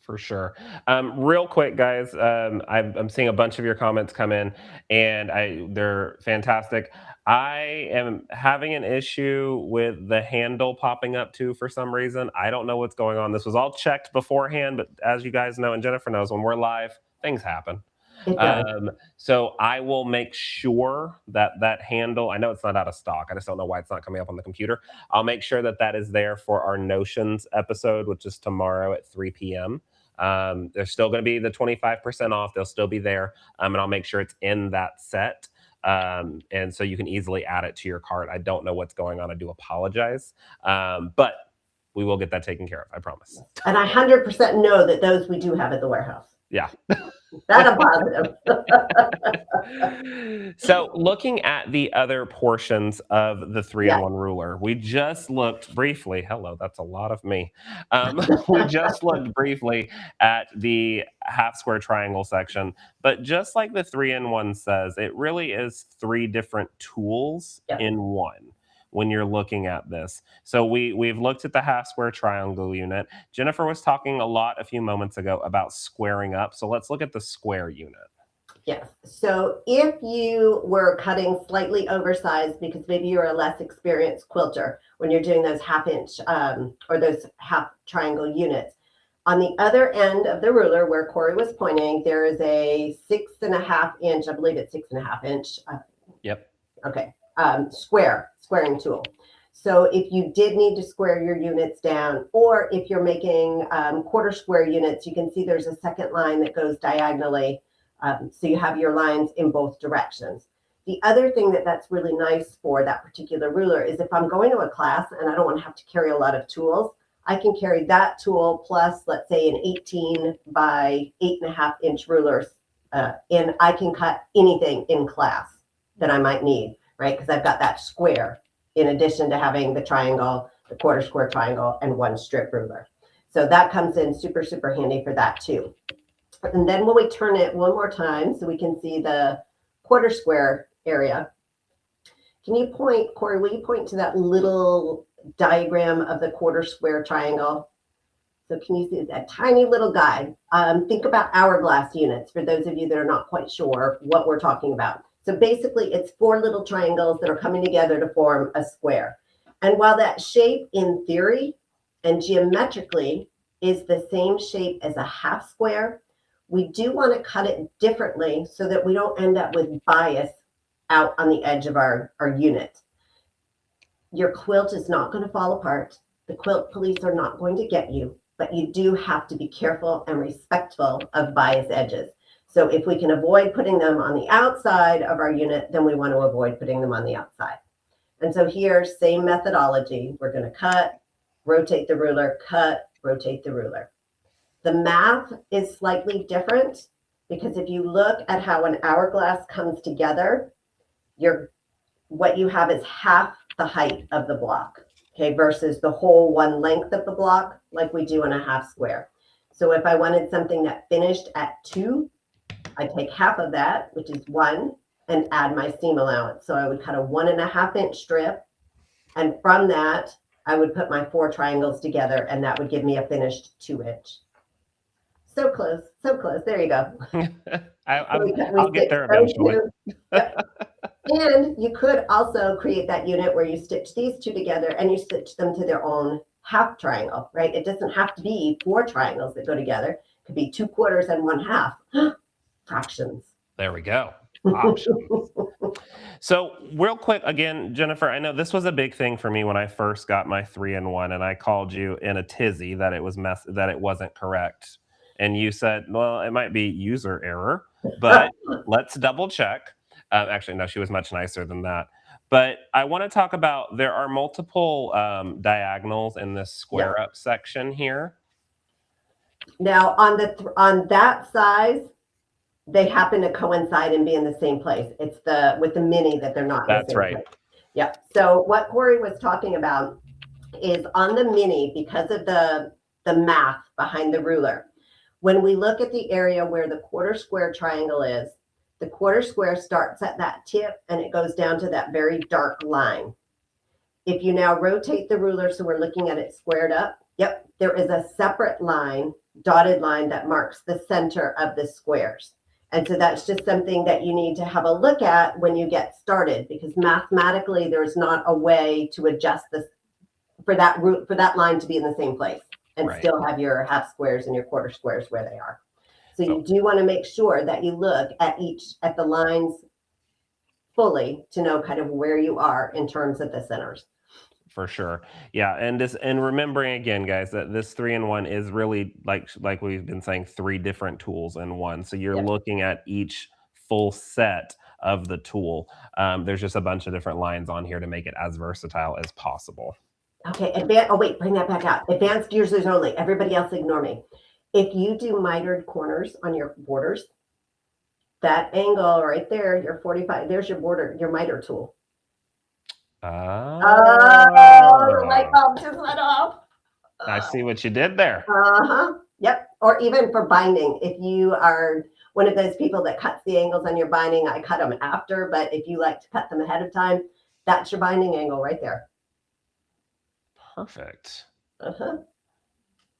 Speaker 1: For sure. Real quick, guys, I'm seeing a bunch of your comments come in, and they're fantastic. I am having an issue with the handle popping up too for some reason. I don't know what's going on. This was all checked beforehand, but as you guys know, and Jennifer knows, when we're live, things happen.
Speaker 2: It does.
Speaker 1: So I will make sure that handle, I know it's not out of stock. I just don't know why it's not coming up on the computer. I'll make sure that is there for our Notions episode, which is tomorrow at 3 p.m. There's still going to be the 25% off. They'll still be there. And I'll make sure it's in that set. And so you can easily add it to your cart. I don't know what's going on. I do apologize. But we will get that taken care of. I promise.
Speaker 2: And I 100% know that those we do have at the warehouse.
Speaker 1: Yeah.
Speaker 2: That I'm positive.
Speaker 1: So looking at the other portions of the 3-in-1 ruler, we just looked briefly, hello, that's a lot of me. We just looked briefly at the half square triangle section, but just like the 3-in-1 says, it really is 3 different tools in one when you're looking at this. So we've looked at the half square triangle unit. Jennifer was talking a lot a few moments ago about squaring up. So let's look at the square unit.
Speaker 2: Yes. So if you were cutting slightly oversized because maybe you're a less experienced quilter when you're doing those 1/2 inch or those half triangle units, on the other end of the ruler where Corey was pointing, there is a 6.5 inch, I believe it's 6.5 inch.
Speaker 1: Yep.
Speaker 2: Okay. Squaring tool. So if you did need to square your units down, or if you're making 1/4 square units, you can see there's a second line that goes diagonally. So you have your lines in both directions. The other thing that's really nice for that particular ruler is if I'm going to a class and I don't want to have to carry a lot of tools, I can carry that tool plus, let's say, an 18 by 8.5-inch ruler, and I can cut anything in class that I might need, right? Because I've got that square in addition to having the triangle, the quarter square triangle, and one strip ruler. So that comes in super, super handy for that too. And then when we turn it one more time so we can see the quarter square area, can you point, Corey, will you point to that little diagram of the quarter square triangle? So can you see that tiny little guide? Think about hourglass units for those of you that are not quite sure what we're talking about. So basically it's 4 little triangles that are coming together to form a square. And while that shape in theory and geometrically is the same shape as a half square, we do want to cut it differently so that we don't end up with bias out on the edge of our unit. Your quilt is not going to fall apart. The quilt police are not going to get you, but you do have to be careful and respectful of bias edges. So if we can avoid putting them on the outside of our unit, then we want to avoid putting them on the outside. And so here, same methodology. We're going to cut, rotate the ruler, cut, rotate the ruler. The math is slightly different because if you look at how an hourglass comes together, what you have is half the height of the block, okay, versus the whole one length of the block like we do in a half square. So if I wanted something that finished at 2, I take half of that, which is 1, and add my seam allowance. So I would cut a 1.5-inch strip, and from that, I would put my 4 triangles together, and that would give me a finished 2-inch. So close, so close. There you go.
Speaker 1: I'll get there eventually.
Speaker 2: Yep. And you could also create that unit where you stitch these 2 together and you stitch them to their own half triangle, right? It doesn't have to be 4 triangles that go together. It could be 2 quarters and 1/2. Fractions.
Speaker 1: There we go. Options. So real quick, again, Jennifer, I know this was a big thing for me when I first got my 3-in-1, and I called you in a tizzy that it was that it wasn't correct. And you said, well, it might be user error, but let's double check. Actually, no, she was much nicer than that. But I want to talk about, there are multiple diagonals in this square up section here.
Speaker 2: Now on that size, they happen to coincide and be in the same place. It's with the mini that they're not.
Speaker 1: That's right.
Speaker 2: Place. Yeah. So what Corey was talking about is on the mini, because of the math behind the ruler, when we look at the area where the quarter square triangle is, the quarter square starts at that tip and it goes down to that very dark line. If you now rotate the ruler so we're looking at it squared up, yep, there is a separate line, dotted line, that marks the center of the squares. And so that's just something that you need to have a look at when you get started, because mathematically there's not a way to adjust this for that line to be in the same place and still have your half squares and your quarter squares where they are. So you do want to make sure that you look at the lines fully to know kind of where you are in terms of the centers.
Speaker 1: For sure. Yeah. And remembering again, guys, that this 3-in-1 is really like we've been saying, 3 different tools in one. So you're looking at each full set of the tool. There's just a bunch of different lines on here to make it as versatile as possible.
Speaker 2: Okay. Bring that back out. Advanced users only. Everybody else ignore me. If you do mitered corners on your borders, that angle right there, your 45, there's your border, your miter tool.
Speaker 1: Oh,
Speaker 2: the light bulb just went off.
Speaker 1: I see what you did there.
Speaker 2: Yep. Or even for binding, if you are one of those people that cuts the angles on your binding, I cut them after, but if you like to cut them ahead of time, that's your binding angle right there.
Speaker 1: Perfect.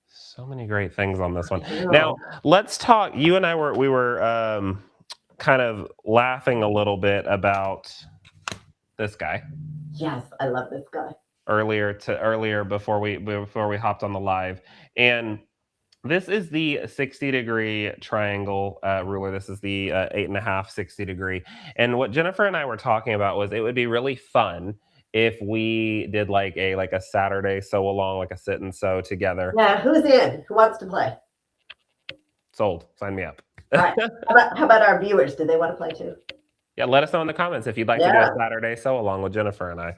Speaker 1: So many great things on this one. Now, let's talk. You and I were kind of laughing a little bit about this guy.
Speaker 2: Yes, I love this guy.
Speaker 1: Earlier before we hopped on the live, and this is the 60-degree triangle ruler. This is the 8.5 60-degree. And what Jennifer and I were talking about was it would be really fun if we did like a Saturday sew along, like a sit and sew together.
Speaker 2: Yeah, who's in? Who wants to play?
Speaker 1: Sold. Sign me up.
Speaker 2: All right. How about our viewers? Do they want to play too?
Speaker 1: Yeah, let us know in the comments if you'd like to do a
Speaker 2: Yeah.
Speaker 1: Saturday sew along with Jennifer and I.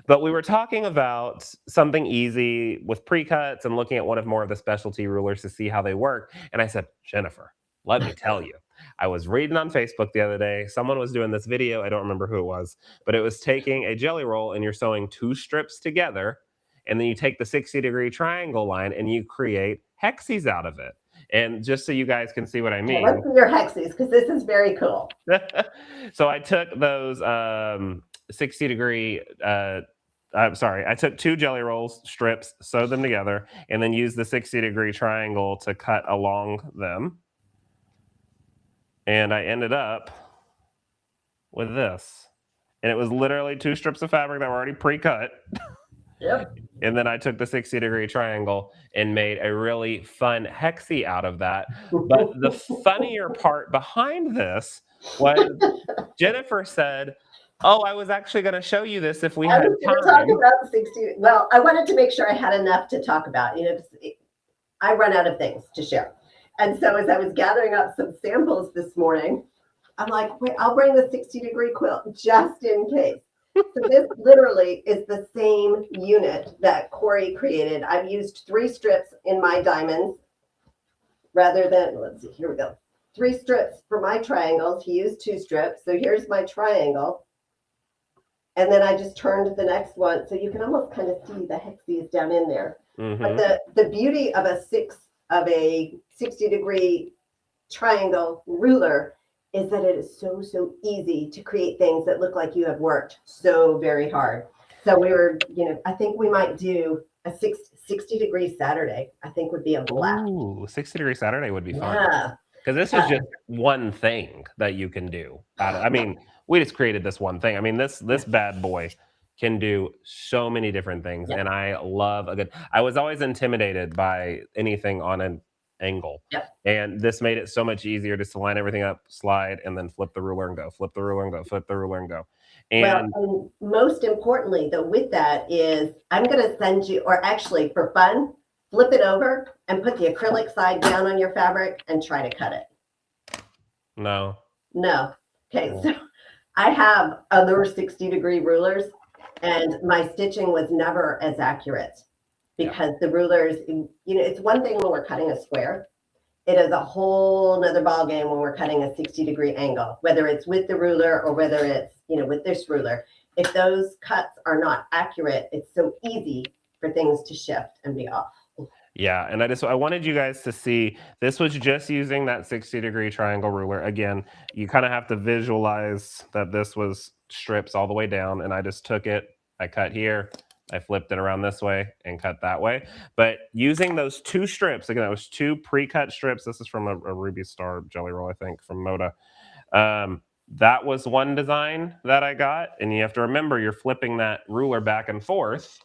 Speaker 1: But we were talking about something easy with pre-cuts and looking at one of more of the specialty rulers to see how they work. And I said, Jennifer, let me tell you. I was reading on Facebook the other day. Someone was doing this video. I don't remember who it was, but it was taking a jelly roll and you're sewing two strips together. And then you take the 60-degree triangle line and you create hexes out of it. And just so you guys can see what I
Speaker 2: Okay,
Speaker 1: mean,
Speaker 2: let's see your hexes because this is very cool.
Speaker 1: so I took those 60-degree. I'm sorry. I took two jelly rolls strips, sewed them together, and then used the 60-degree triangle to cut along them. And I ended up with this. And it was literally two strips of fabric that were already pre-cut.
Speaker 2: Yep.
Speaker 1: And then I took the 60-degree triangle and made a really fun hexie out of that. But the funnier part behind this was Jennifer said, "Oh, I was actually going to show you this if we
Speaker 2: I
Speaker 1: had
Speaker 2: was going to
Speaker 1: time."
Speaker 2: talk about the 60. Well, I wanted to make sure I had enough to talk about. I run out of things to share. And so as I was gathering up some samples this morning, I'm like, wait, I'll bring the 60-degree quilt just in case. So this literally is the same unit that Corey created. I've used 3 strips in my diamonds rather than, let's see, here we go. 3 strips for my triangles. He used 2 strips. So here's my triangle. And then I just turned the next one. So you can almost kind of see the hexes down in there.
Speaker 1: Mm-hmm.
Speaker 2: But the beauty of a 60-degree triangle ruler is that it is so easy to create things that look like you have worked so very hard. So we were, I think we might do a 60-degree Saturday. I think would be a blast.
Speaker 1: Ooh, 60-degree Saturday would be fun.
Speaker 2: Yeah.
Speaker 1: Because this is just one thing that you can do. I mean, we just created this one thing. I mean, this bad boy can do so many different things.
Speaker 2: Yeah.
Speaker 1: And I love a good, I was always intimidated by anything on an angle.
Speaker 2: Yep.
Speaker 1: And this made it so much easier just to line everything up, slide, and then flip the ruler and go, flip the ruler and go, flip the ruler and go. And
Speaker 2: most importantly, though, with that is I'm going to send you, or actually for fun, flip it over and put the acrylic side down on your fabric and try to cut it.
Speaker 1: No.
Speaker 2: Okay, so I have other 60-degree rulers and my stitching was never as accurate because the rulers, it's one thing when we're cutting a square. It is a whole nother ballgame when we're cutting a 60-degree angle, whether it's with the ruler or whether it's, with this ruler. If those cuts are not accurate, it's so easy for things to shift and be off.
Speaker 1: Yeah, and I wanted you guys to see, this was just using that 60-degree triangle ruler. Again, you kind of have to visualize that this was strips all the way down, and I just took it, I cut here, I flipped it around this way and cut that way. But using those 2 strips, again, that was 2 pre-cut strips. This is from a Ruby Star jelly roll, I think, from Moda. That was one design that I got, and you have to remember you're flipping that ruler back and forth.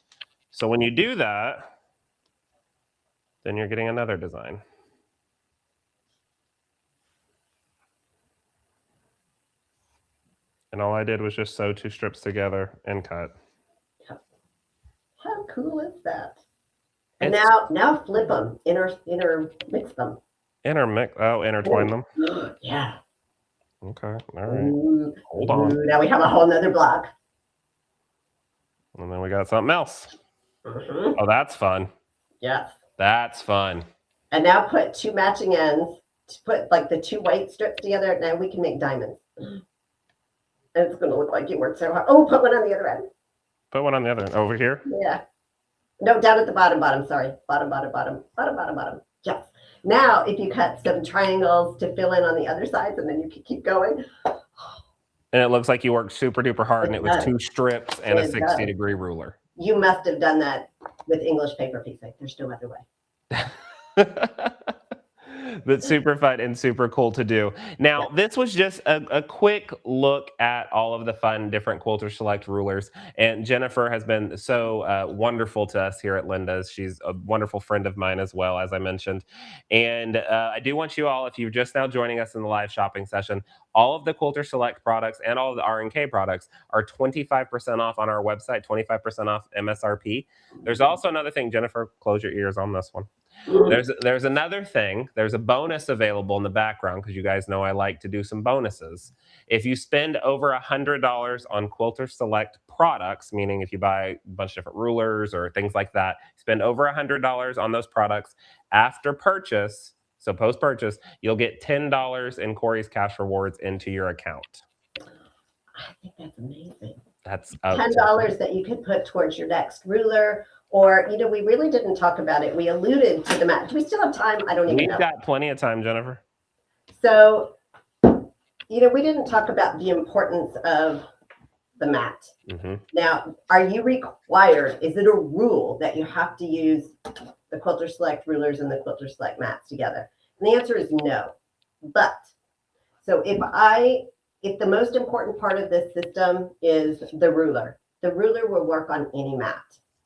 Speaker 1: So when you do that, then you're getting another design. And all I did was just sew 2 strips together and cut.
Speaker 2: How cool is that? And now flip them, intermix them.
Speaker 1: Intertwine them.
Speaker 2: Yeah.
Speaker 1: Okay, all right. Hold on.
Speaker 2: Now we have a whole nother block.
Speaker 1: And then we got something else. Oh, that's fun.
Speaker 2: Yes.
Speaker 1: That's fun.
Speaker 2: And now put 2 matching ends. Put like the 2 white strips together. Now we can make diamonds. And it's going to look like you worked so hard. Oh, put one on the other end.
Speaker 1: Put one on the other end. Over here?
Speaker 2: Yeah. No, down at the bottom, sorry. Bottom. Yes. Now, if you cut some triangles to fill in on the other sides, and then you can keep going.
Speaker 1: And it looks like you worked super duper hard, and it was 2 strips and a 60-degree ruler.
Speaker 2: You must have done that with English paper piecing. There's no other way.
Speaker 1: That's super fun and super cool to do. Now, this was just a quick look at all of the fun different Quilter Select rulers. And Jennifer has been so wonderful to us here at Linda's. She's a wonderful friend of mine as well, as I mentioned. And I do want you all, if you're just now joining us in the live shopping session, all of the Quilter Select products and all of the RNK products are 25% off on our website, 25% off MSRP. There's also another thing, Jennifer, close your ears on this one.
Speaker 2: Mhm.
Speaker 1: There's another thing. There's a bonus available in the background because you guys know I like to do some bonuses. If you spend over $100 on Quilter Select products, meaning if you buy a bunch of different rulers or things like that, spend over $100 on those products after purchase. So post purchase, you'll get $10 in Corey's cash rewards into your account.
Speaker 2: I think that's amazing.
Speaker 1: That's
Speaker 2: $10 that you could put towards your next ruler. Or, we really didn't talk about it. We alluded to the mat. Do we still have time? I don't even know.
Speaker 1: We've got plenty of time, Jennifer.
Speaker 2: So, we didn't talk about the importance of the mat.
Speaker 1: Mm-hmm.
Speaker 2: Now, are you required? Is it a rule that you have to use the Quilter Select rulers and the Quilter Select mats together? And the answer is no. But, so if the most important part of this system is the ruler will work on any mat.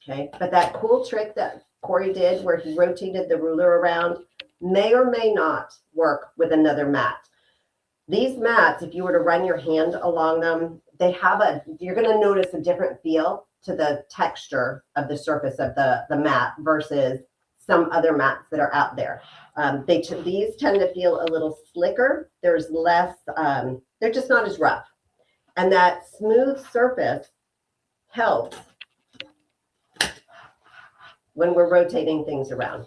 Speaker 2: Okay. But that cool trick that Corey did where he rotated the ruler around may or may not work with another mat. These mats, if you were to run your hand along them, you're going to notice a different feel to the texture of the surface of the mat versus some other mats that are out there. These tend to feel a little slicker. There's less, they're just not as rough. And that smooth surface helps when we're rotating things around.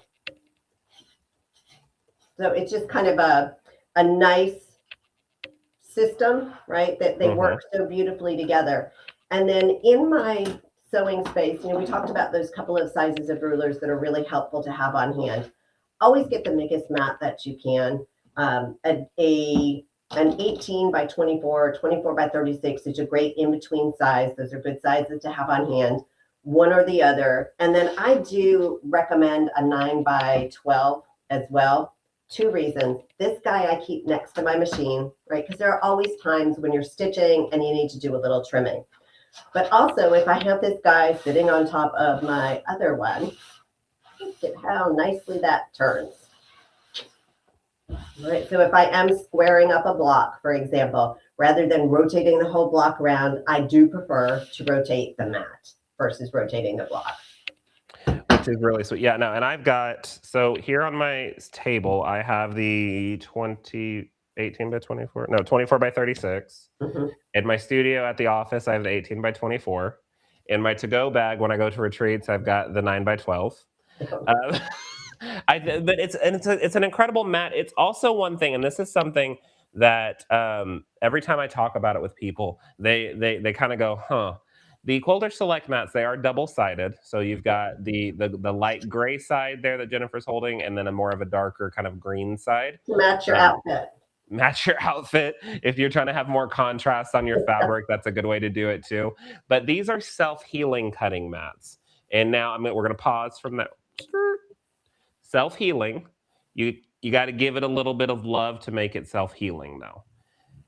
Speaker 2: So it's just kind of a nice system, right? That they work so beautifully together. And then in my sewing space, we talked about those couple of sizes of rulers that are really helpful to have on hand. Always get the biggest mat that you can. An 18 by 24, 24 by 36 is a great in-between size. Those are good sizes to have on hand, one or the other. And then I do recommend a 9 by 12 as well. 2 reasons. This guy I keep next to my machine, right? Because there are always times when you're stitching and you need to do a little trimming. But also, if I have this guy sitting on top of my other one, look at how nicely that turns. All right, so if I am squaring up a block, for example, rather than rotating the whole block around, I do prefer to rotate the mat versus rotating the block.
Speaker 1: Which is really sweet. Yeah, no, and I've got, so here on my table, I have the 18 by 24, no, 24 by 36.
Speaker 2: Mm-hmm.
Speaker 1: In my studio at the office, I have the 18 by 24. In my to-go bag, when I go to retreats, I've got the 9 by 12. But it's an incredible mat. It's also one thing, and this is something that every time I talk about it with people, they kind of go, huh. The Quilter Select mats, they are double-sided. So you've got the light gray side there that Jennifer's holding, and then a more of a darker kind of green side.
Speaker 2: To match your outfit.
Speaker 1: Match your outfit. If you're trying to have more contrast on your fabric, that's a good way to do it too. But these are self-healing cutting mats. And now we're going to pause from that. Self-healing. You got to give it a little bit of love to make it self-healing though.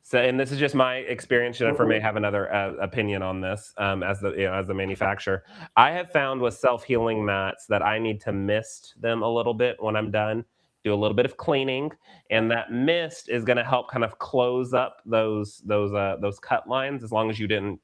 Speaker 1: So, and this is just my experience. Jennifer may have another opinion on this as the manufacturer. I have found with self-healing mats that I need to mist them a little bit when I'm done, do a little bit of cleaning, and that mist is going to help kind of close up those cut lines as long as you didn't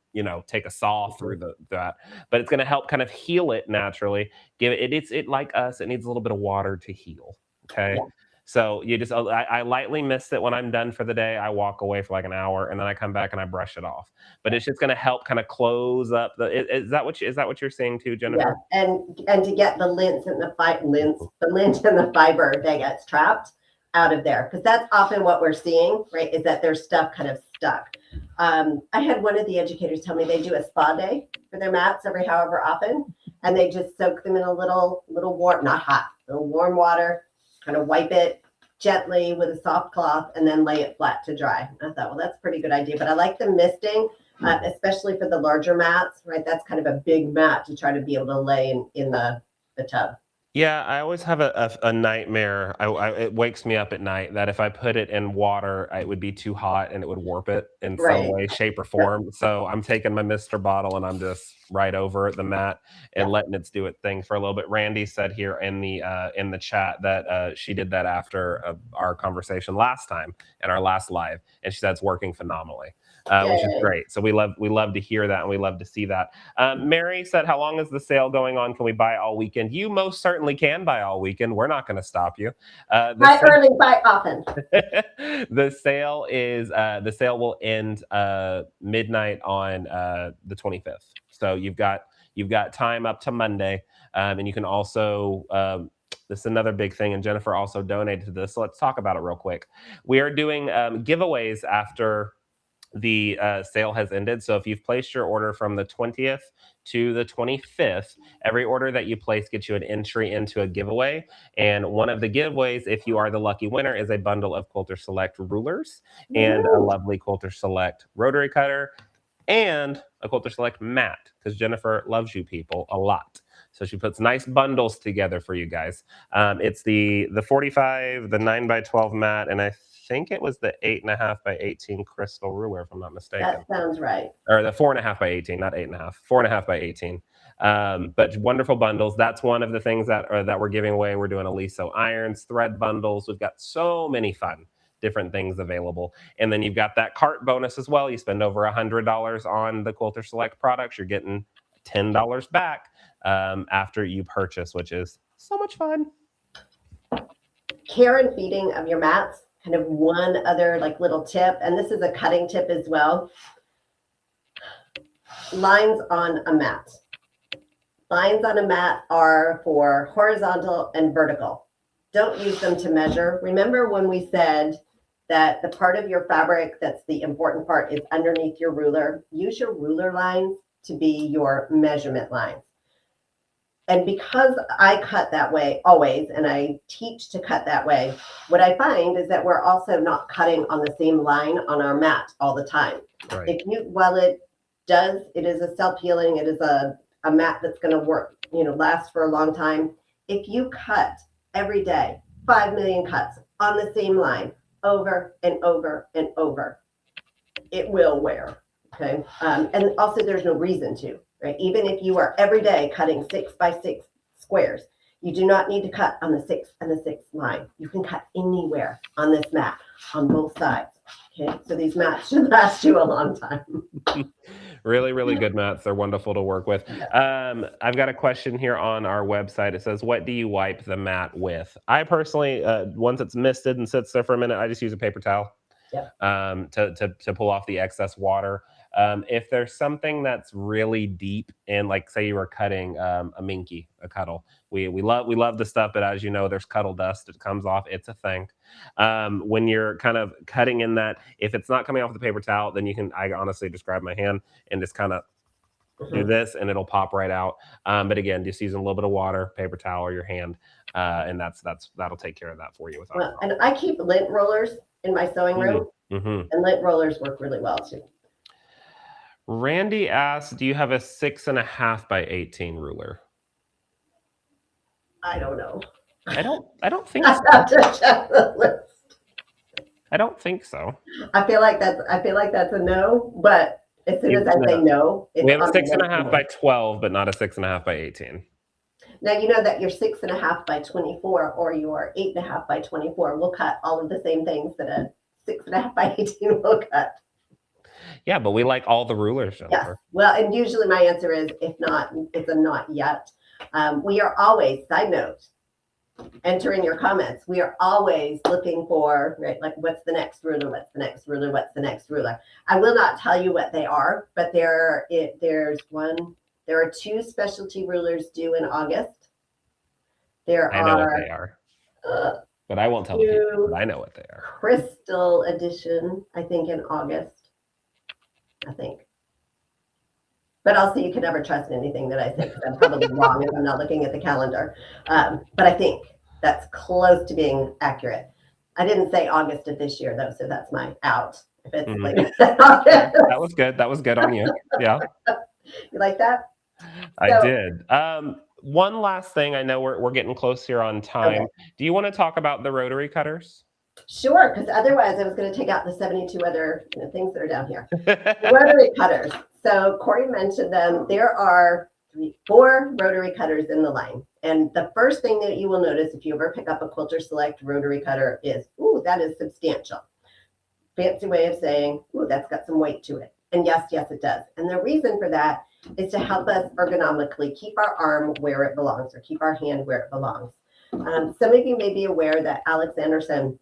Speaker 1: take a saw through that. But it's going to help kind of heal it naturally. Give it like us. It needs a little bit of water to heal. Okay. Yeah. So I lightly mist it when I'm done for the day. I walk away for like an hour and then I come back and I brush it off. But it's just going to help kind of close up is that what you're saying too, Jennifer?
Speaker 2: Yeah, and to get the lint and the fiber that gets trapped out of there, because that's often what we're seeing, right? Is that there's stuff kind of stuck. I had one of the educators tell me they do a spa day for their mats every however often, and they just soak them in a little warm, not hot, little warm water. Kind of wipe it gently with a soft cloth and then lay it flat to dry. I thought, well, that's a pretty good idea. But I like the misting, especially for the larger mats, right? That's kind of a big mat to try to be able to lay in the tub.
Speaker 1: Yeah, I always have a nightmare. It wakes me up at night that if I put it in water, it would be too hot and it would warp it in some way, shape, or form. So I'm taking my Mr. bottle and I'm just right over the mat and letting it do its thing for a little bit. Randy said here in the chat that she did that after our conversation last time and our last live, and she said it's working phenomenally, which is great. So we love to hear that, and we love to see that. Mary said, how long is the sale going on? Can we buy all weekend? You most certainly can buy all weekend. We're not going to stop you.
Speaker 2: Buy early, buy often.
Speaker 1: The sale will end midnight on the 25th. So you've got time up to Monday, and you can also. This is another big thing, and Jennifer also donated to this. So let's talk about it real quick. We are doing giveaways after the sale has ended. So if you've placed your order from the 20th to the 25th, every order that you place gets you an entry into a giveaway. And one of the giveaways, if you are the lucky winner, is a bundle of Quilter Select rulers and a lovely Quilter Select rotary cutter and a Quilter Select mat, because Jennifer loves you people a lot. So she puts nice bundles together for you guys. It's the 45, the 9x12 mat, and I think it was the 8.5x18 crystal ruler, if I'm not mistaken.
Speaker 2: That sounds right.
Speaker 1: Or the 4.5x18, not 8.5, 4.5x18. But wonderful bundles. That's one of the things that we're giving away. We're doing Aliso irons, thread bundles. We've got so many fun different things available. And then you've got that cart bonus as well. You spend over $100 on the Quilter Select products, you're getting $10 back after you purchase, which is so much fun.
Speaker 2: Care and feeding of your mats. Kind of one other like little tip, and this is a cutting tip as well. Lines on a mat. Lines on a mat are for horizontal and vertical. Don't use them to measure. Remember when we said that the part of your fabric that's the important part is underneath your ruler? Use your ruler lines to be your measurement lines. And because I cut that way always, and I teach to cut that way, what I find is that we're also not cutting on the same line on our mat all the time.
Speaker 1: Right.
Speaker 2: While it is a self-healing, it is a mat that's going to work, last for a long time. If you cut every day, 5 million cuts on the same line over and over and over, it will wear. Okay. And also there's no reason to. Right? Even if you are every day cutting 6x6 squares, you do not need to cut on the 6 and the 6 line. You can cut anywhere on this mat, on both sides. Okay, so these mats should last you a long time.
Speaker 1: Really, really good mats. They're wonderful to work with. I've got a question here on our website. It says, what do you wipe the mat with? I personally, once it's misted and sits there for a minute, I just use a paper towel to pull off the excess water. If there's something that's really deep, and like say you were cutting a minky, a cuddle, we love the stuff, but as you know, there's cuddle dust that comes off. It's a thing. When you're kind of cutting in that, if it's not coming off the paper towel, then I honestly just grab my hand and just kind of do this, and it'll pop right out. But again, just using a little bit of water, paper towel, or your hand, and that'll take care of that for you.
Speaker 2: And I keep lint rollers in my sewing room, and lint rollers work really well too.
Speaker 1: Randy asks, do you have a 6.5x18 ruler?
Speaker 2: I don't know.
Speaker 1: I don't think so.
Speaker 2: I have to check the list.
Speaker 1: I don't think so.
Speaker 2: I feel like that's a no, but as soon as I say no,
Speaker 1: we have a 6.5x12, but not a 6.5x18.
Speaker 2: Now you know that your 6.5x24 or your 8.5x24 will cut all of the same things that a 6.5x18 will cut.
Speaker 1: Yeah, but we like all the rulers, Jennifer.
Speaker 2: Yes. Well, and usually my answer is, if not, it's a not yet. We are always, side note, enter in your comments. We are always looking for, right, like what's the next ruler, what's the next ruler, what's the next ruler. I will not tell you what they are, but there are 2 specialty rulers due in August.
Speaker 1: I know what they are. But I won't tell the people, but I know what they are.
Speaker 2: Crystal edition, I think in August. I think. But also you can never trust anything that I say, because I'm probably wrong if I'm not looking at the calendar. But I think that's close to being accurate. I didn't say August of this year, though, so that's my out. If it's like
Speaker 1: that was good. That was good on you. Yeah.
Speaker 2: You like that?
Speaker 1: I did. One last thing. I know we're getting close here on time. Okay. Do you want to talk about the rotary cutters?
Speaker 2: Sure, because otherwise I was going to take out the 72 other things that are down here. Rotary cutters. So Corey mentioned them. There are 4 rotary cutters in the line. And the first thing that you will notice if you ever pick up a Quilter Select rotary cutter is, ooh, that is substantial. Fancy way of saying, ooh, that's got some weight to it. And yes, it does. And the reason for that is to help us ergonomically keep our arm where it belongs or keep our hand where it belongs. Some of you may be aware that Alex Anderson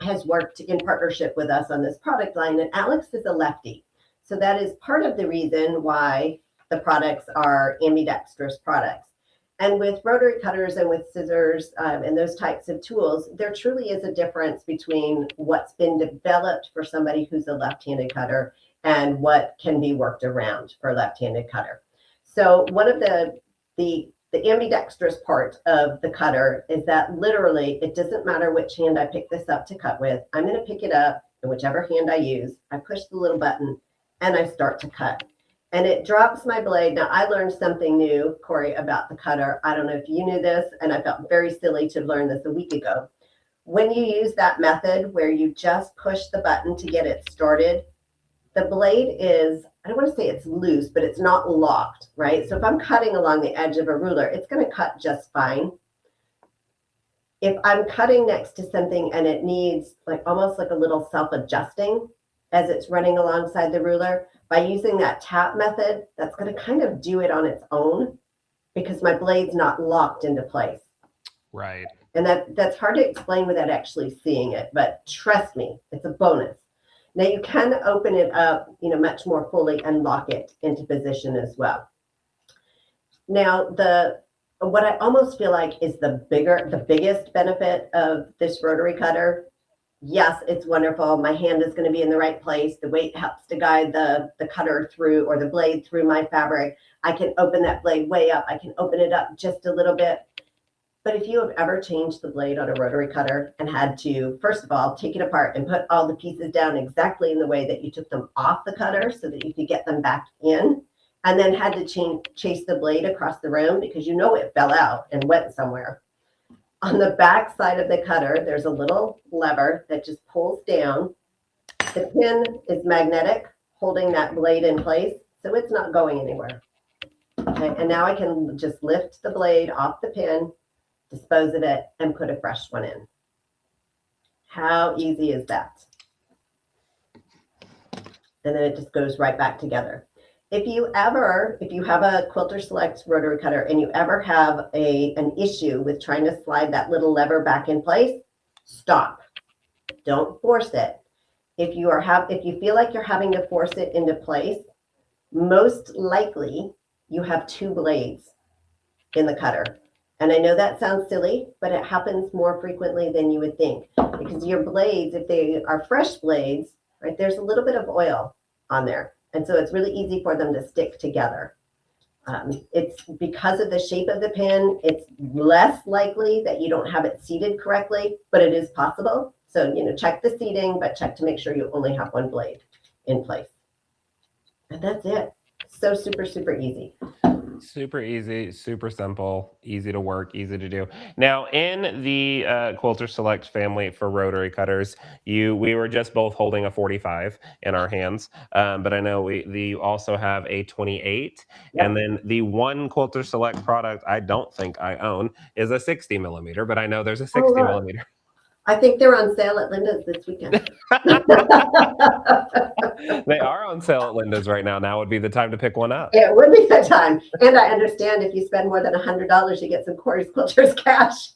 Speaker 2: has worked in partnership with us on this product line, and Alex is a lefty. So that is part of the reason why the products are ambidextrous products. And with rotary cutters and with scissors and those types of tools, there truly is a difference between what's been developed for somebody who's a left-handed cutter and what can be worked around for a left-handed cutter. So one of the ambidextrous part of the cutter is that literally it doesn't matter which hand I pick this up to cut with. I'm going to pick it up in whichever hand I use. I push the little button and I start to cut. And it drops my blade. Now, I learned something new, Corey, about the cutter. I don't know if you knew this, and I felt very silly to learn this a week ago. When you use that method where you just push the button to get it started, the blade is, I don't want to say it's loose, but it's not locked, right? So if I'm cutting along the edge of a ruler, it's going to cut just fine. If I'm cutting next to something and it needs almost like a little self-adjusting as it's running alongside the ruler, by using that tap method, that's going to kind of do it on its own because my blade's not locked into place.
Speaker 1: Right.
Speaker 2: And that's hard to explain without actually seeing it, but trust me, it's a bonus. Now you can open it up, much more fully and lock it into position as well. Now, what I almost feel like is the biggest benefit of this rotary cutter. Yes, it's wonderful. My hand is going to be in the right place. The weight helps to guide the cutter through or the blade through my fabric. I can open that blade way up. I can open it up just a little bit. But if you have ever changed the blade on a rotary cutter and had to, first of all, take it apart and put all the pieces down exactly in the way that you took them off the cutter so that you could get them back in, and then had to chase the blade across the room because it fell out and went somewhere. On the back side of the cutter, there's a little lever that just pulls down. The pin is magnetic, holding that blade in place, so it's not going anywhere. Okay, and now I can just lift the blade off the pin, dispose of it, and put a fresh one in. How easy is that? And then it just goes right back together. If you have a Quilter Select rotary cutter and you ever have an issue with trying to slide that little lever back in place, stop. Don't force it. If you feel like you're having to force it into place, most likely you have 2 blades in the cutter. And I know that sounds silly, but it happens more frequently than you would think because your blades, if they are fresh blades, right, there's a little bit of oil on there. And so it's really easy for them to stick together. It's because of the shape of the pin, it's less likely that you don't have it seated correctly, but it is possible. So, check the seating, but check to make sure you only have 1 blade in place. And that's it. So super, super easy.
Speaker 1: Super easy, super simple, easy to work, easy to do. Now, in the Quilter Select family for rotary cutters, we were just both holding a 45 in our hands, but I know we also have a 28,
Speaker 2: Yep.
Speaker 1: and then the one Quilter Select product I don't think I own is a 60 millimeter, but I know there's a 60 millimeter.
Speaker 2: I think they're on sale at Linda's this weekend.
Speaker 1: They are on sale at Linda's right now. Now would be the time to pick one up.
Speaker 2: It would be the time. And I understand if you spend more than $100, you get some Corey's Quilters cash.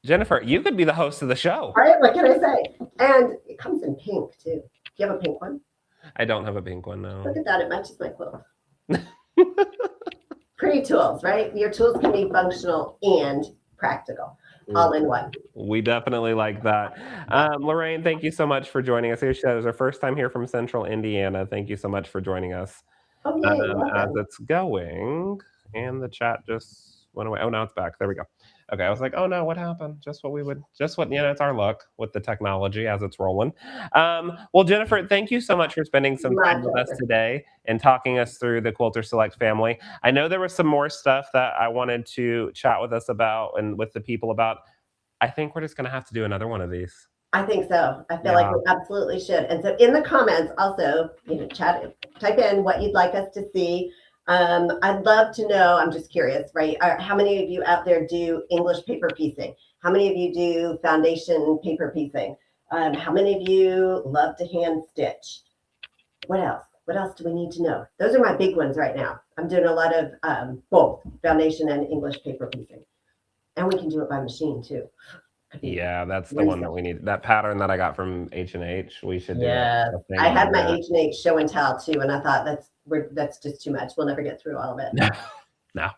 Speaker 1: Jennifer, you could be the host of the show.
Speaker 2: All right, what can I say? And it comes in pink, too. Do you have a pink one?
Speaker 1: I don't have a pink one, no.
Speaker 2: Look at that. It matches my quilt. Pretty tools, right? Your tools can be functional and practical. All in one.
Speaker 1: We definitely like that. Lorraine, thank you so much for joining us. Here she said it was her first time here from Central Indiana. Thank you so much for joining us.
Speaker 2: Oh, yay,
Speaker 1: as it's going, and the chat just went away. Oh, now it's back. There we go. Okay, I was like, oh no, what happened? It's our luck with the technology as it's rolling. Well, Jennifer, thank you so much for spending some time with us today and talking us through the Quilter Select family. I know there was some more stuff that I wanted to chat with us about and with the people about. I think we're just going to have to do another one of these.
Speaker 2: I think so. I feel
Speaker 1: Yeah.
Speaker 2: like we absolutely should. And so in the comments, also, type in what you'd like us to see. I'd love to know, I'm just curious, right? How many of you out there do English paper piecing? How many of you do foundation paper piecing? How many of you love to hand stitch? What else? What else do we need to know? Those are my big ones right now. I'm doing a lot of both foundation and English paper piecing. And we can do it by machine too.
Speaker 1: Yeah, that's the one that we need. That pattern that I got from H&H, we should do
Speaker 2: Yeah,
Speaker 1: a thing
Speaker 2: I
Speaker 1: on
Speaker 2: had my
Speaker 1: that.
Speaker 2: H&H show and tell too, and I thought that's just too much. We'll never get through all of it.
Speaker 1: No,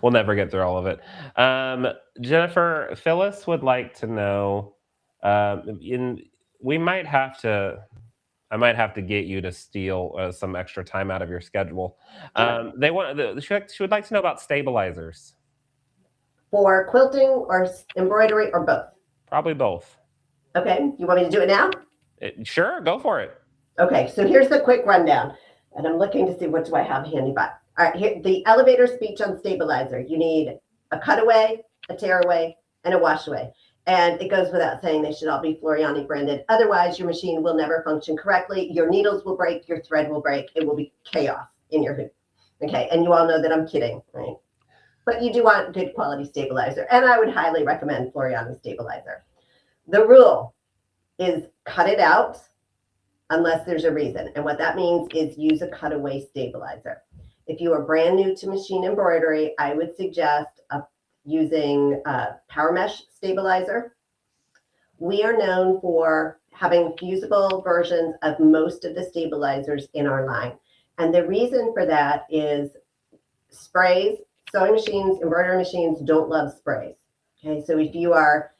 Speaker 1: we'll never get through all of it. Jennifer, Phyllis would like to know, we might have to, I might have to get you to steal some extra time out of your schedule.
Speaker 2: Sure.
Speaker 1: She would like to know about stabilizers.
Speaker 2: For quilting or embroidery or both?
Speaker 1: Probably both.
Speaker 2: Okay, you want me to do it now?
Speaker 1: Sure, go for it.
Speaker 2: Okay, so here's the quick rundown, and I'm looking to see what do I have handy by. All right, here the elevator speech on stabilizer. You need a cutaway, a tearaway, and a washaway. And it goes without saying they should all be Floriani branded. Otherwise, your machine will never function correctly. Your needles will break, your thread will break. It will be chaos in your hoop. Okay, and you all know that I'm kidding, right? But you do want good quality stabilizer, and I would highly recommend Floriani stabilizer. The rule is cut it out unless there's a reason. And what that means is use a cutaway stabilizer. If you are brand new to machine embroidery, I would suggest using a power mesh stabilizer. We are known for having fusible versions of most of the stabilizers in our line. And the reason for that is sprays, sewing machines, embroidery machines don't love sprays. Okay, so if you are,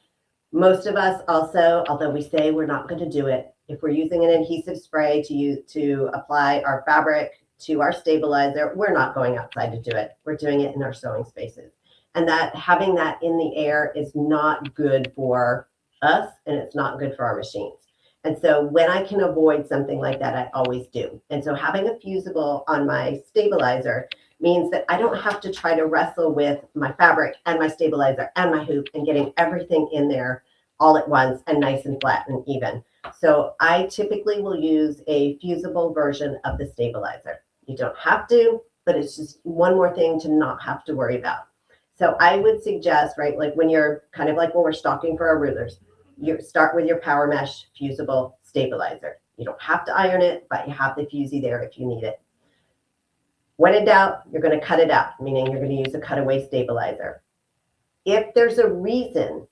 Speaker 2: most of us also, although we say we're not going to do it, if we're using an adhesive spray to apply our fabric to our stabilizer, we're not going outside to do it. We're doing it in our sewing spaces. And that having that in the air is not good for us, and it's not good for our machines. And so when I can avoid something like that, I always do. And so having a fusible on my stabilizer means that I don't have to try to wrestle with my fabric and my stabilizer and my hoop and getting everything in there all at once and nice and flat and even. So I typically will use a fusible version of the stabilizer. You don't have to, but it's just one more thing to not have to worry about. So I would suggest, right, like when you're kind of like when we're stocking for our rulers, you start with your power mesh fusible stabilizer. You don't have to iron it, but you have the fusee there if you need it. When in doubt, you're going to cut it out, meaning you're going to use a cutaway stabilizer. If there's a reason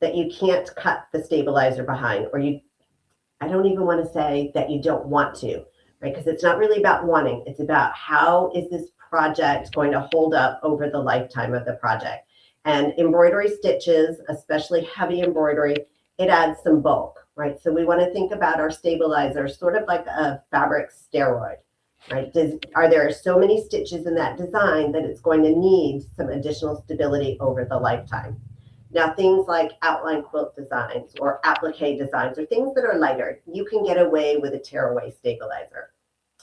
Speaker 2: that you can't cut the stabilizer behind, or I don't even want to say that you don't want to, right? Because it's not really about wanting. It's about how is this project going to hold up over the lifetime of the project. And embroidery stitches, especially heavy embroidery, it adds some bulk, right? So we want to think about our stabilizer sort of like a fabric steroid, right? Are there so many stitches in that design that it's going to need some additional stability over the lifetime? Now, things like outline quilt designs or applique designs or things that are lighter, you can get away with a tearaway stabilizer.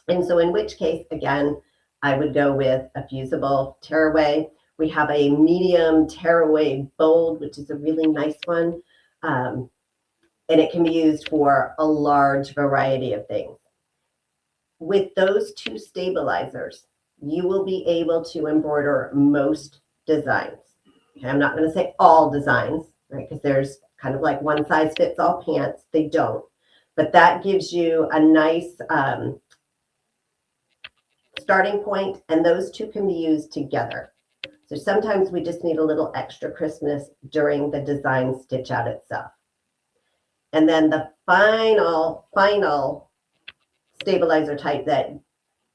Speaker 2: And so in which case, again, I would go with a fusible tearaway. We have a medium tearaway bold, which is a really nice one. And it can be used for a large variety of things. With those two stabilizers, you will be able to embroider most designs. Okay, I'm not going to say all designs, right? Because there's kind of like one size fits all pants. They don't. But that gives you a nice starting point, and those two can be used together. So sometimes we just need a little extra crispness during the design stitch out itself. And then the final stabilizer type that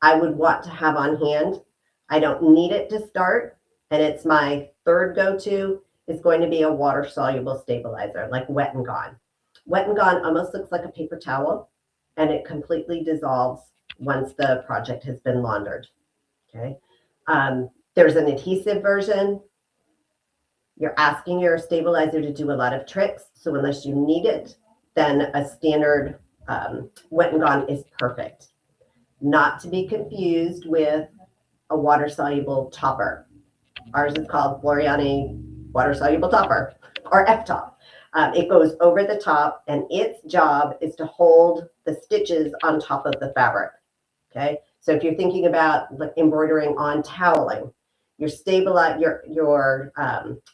Speaker 2: I would want to have on hand, I don't need it to start, and it's my third go-to, is going to be a water-soluble stabilizer, like Wet and Gone. Wet and Gone almost looks like a paper towel, and it completely dissolves once the project has been laundered. Okay. There's an adhesive version. You're asking your stabilizer to do a lot of tricks. So unless you need it, then a standard Wet and Gone is perfect. Not to be confused with a water-soluble topper. Ours is called Floriani Water-Soluble Topper, or F-Top. It goes over the top, and its job is to hold the stitches on top of the fabric. Okay, so if you're thinking about embroidering on toweling, your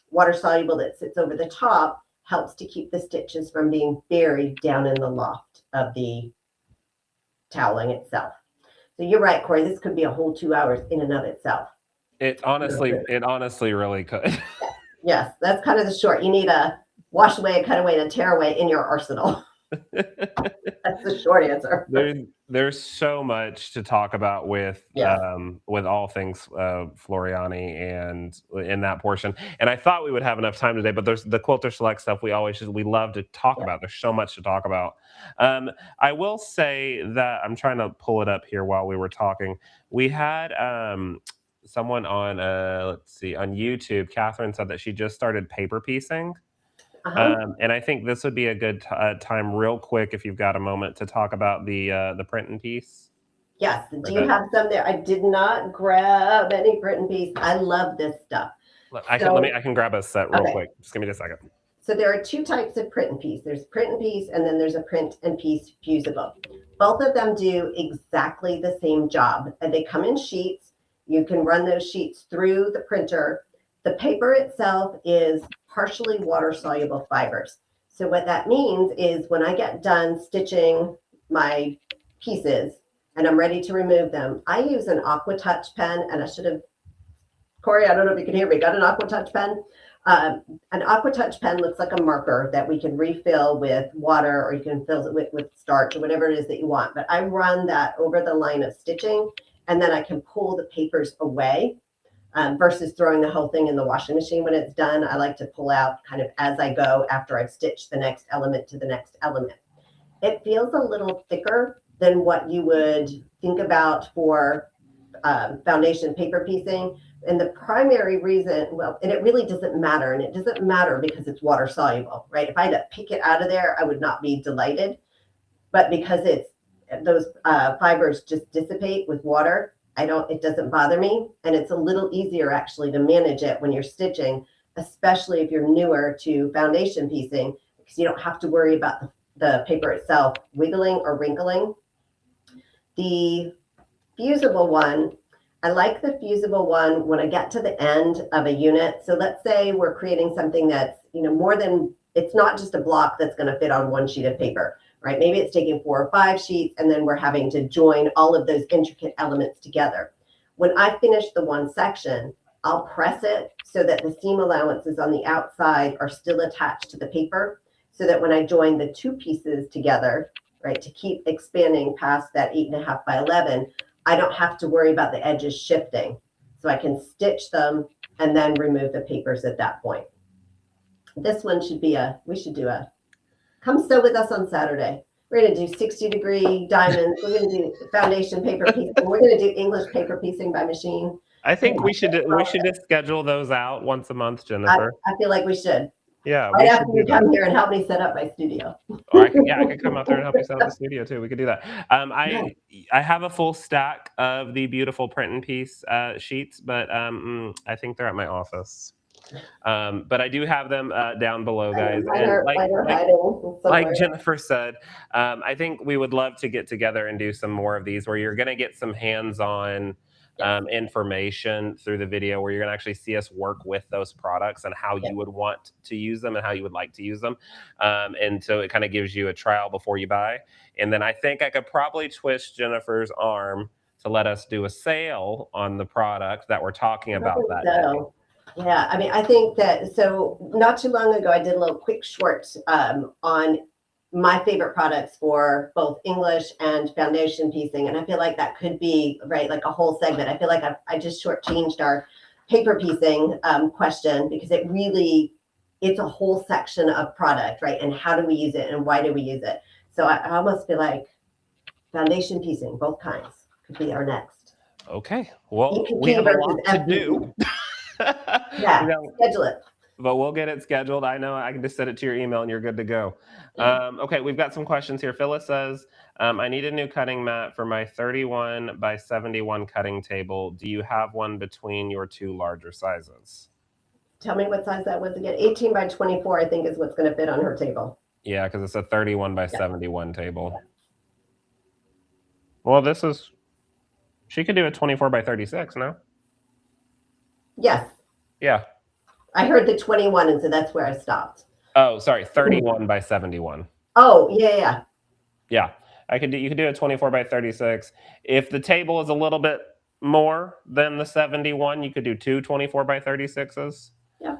Speaker 2: water soluble that sits over the top helps to keep the stitches from being buried down in the loft of the toweling itself. So you're right, Corey. This could be a whole 2 hours in and of itself.
Speaker 1: It honestly really could.
Speaker 2: Yes, that's kind of the short. You need a wash away, a cut away, and a tear away in your arsenal. That's the short answer.
Speaker 1: There's so much to talk about with all things Floriani and in that portion. And I thought we would have enough time today, but there's the Quilter Select stuff we love to talk about. There's so much to talk about. I will say that I'm trying to pull it up here while we were talking. We had someone on let's see, on YouTube. Catherine said that she just started paper piecing. And I think this would be a good time, real quick, if you've got a moment, to talk about the print and piece.
Speaker 2: Yes. Do you have some there? I did not grab any print and piece. I love this stuff.
Speaker 1: I can grab a set real quick. Just give me a second.
Speaker 2: So there are two types of print and piece. There's print and piece, and then there's a print and piece fusible. Both of them do exactly the same job, and they come in sheets. You can run those sheets through the printer. The paper itself is partially water-soluble fibers. So what that means is when I get done stitching my pieces and I'm ready to remove them, I use an Aqua Touch pen, and I should have, Corey, I don't know if you can hear me, got an Aqua Touch pen? An Aqua Touch pen looks like a marker that we can refill with water, or you can fill it with starch, or whatever it is that you want. But I run that over the line of stitching, and then I can pull the papers away. Versus throwing the whole thing in the washing machine when it's done. I like to pull out kind of as I go after I've stitched the next element to the next element. It feels a little thicker than what you would think about for foundation paper piecing. And the primary reason, and it really doesn't matter. And it doesn't matter because it's water soluble, right? If I had to pick it out of there, I would not be delighted. But because those fibers just dissipate with water, it doesn't bother me. And it's a little easier actually to manage it when you're stitching, especially if you're newer to foundation piecing, because you don't have to worry about the paper itself wiggling or wrinkling. The fusible one, I like the fusible one when I get to the end of a unit. So let's say we're creating something that's, it's not just a block that's going to fit on one sheet of paper. Right? Maybe it's taking 4 or 5 sheets, and then we're having to join all of those intricate elements together. When I finish the one section, I'll press it so that the seam allowances on the outside are still attached to the paper, so that when I join the two pieces together, right, to keep expanding past that 8.5 by 11, I don't have to worry about the edges shifting. So I can stitch them and then remove the papers at that point. This one we should do a come sew with us on Saturday. We're going to do 60-degree diamonds. We're going to do foundation paper piecing. We're going to do English paper piecing by machine.
Speaker 1: I think we should just schedule those out once a month, Jennifer.
Speaker 2: I feel like we should.
Speaker 1: Yeah.
Speaker 2: Right after you come here and help me set up my studio.
Speaker 1: Or I could come out there and help you set up the studio too. We could do that. I have a full stack of the beautiful print and piece sheets, but I think they're at my office. But I do have them down below, guys. And like Jennifer said, I think we would love to get together and do some more of these where you're going to get some hands-on information through the video, where you're going to actually see us work with those products and how you would want to use them and how you would like to use them. And so it kind of gives you a trial before you buy. And then I think I could probably twist Jennifer's arm to let us do a sale on the product that we're talking about that day.
Speaker 2: Yeah, I mean, I think that, so not too long ago, I did a little quick short on my favorite products for both English and foundation piecing. And I feel like that could be, right, like a whole segment. I feel like I just shortchanged our paper piecing question, because it's a whole section of product, right? And how do we use it and why do we use it? So I almost feel like foundation piecing, both kinds, could be our next.
Speaker 1: Okay, well, we have a lot to do.
Speaker 2: Yeah, schedule it.
Speaker 1: But we'll get it scheduled. I know I can just send it to your email and you're good to go. Okay, we've got some questions here. Phyllis says, I need a new cutting mat for my 31 by 71 cutting table. Do you have one between your two larger sizes?
Speaker 2: Tell me what size that was again. 18 by 24, I think, is what's going to fit on her table.
Speaker 1: Yeah, because it's a 31 by 71 table. Well, this is, she could do a 24 by 36, no?
Speaker 2: Yes.
Speaker 1: Yeah.
Speaker 2: I heard the 21, and so that's where I stopped.
Speaker 1: Oh, sorry, 31 by 71.
Speaker 2: Oh, yeah.
Speaker 1: Yeah, you could do a 24 by 36. If the table is a little bit more than the 71, you could do two 24 by 36s.
Speaker 2: Yeah.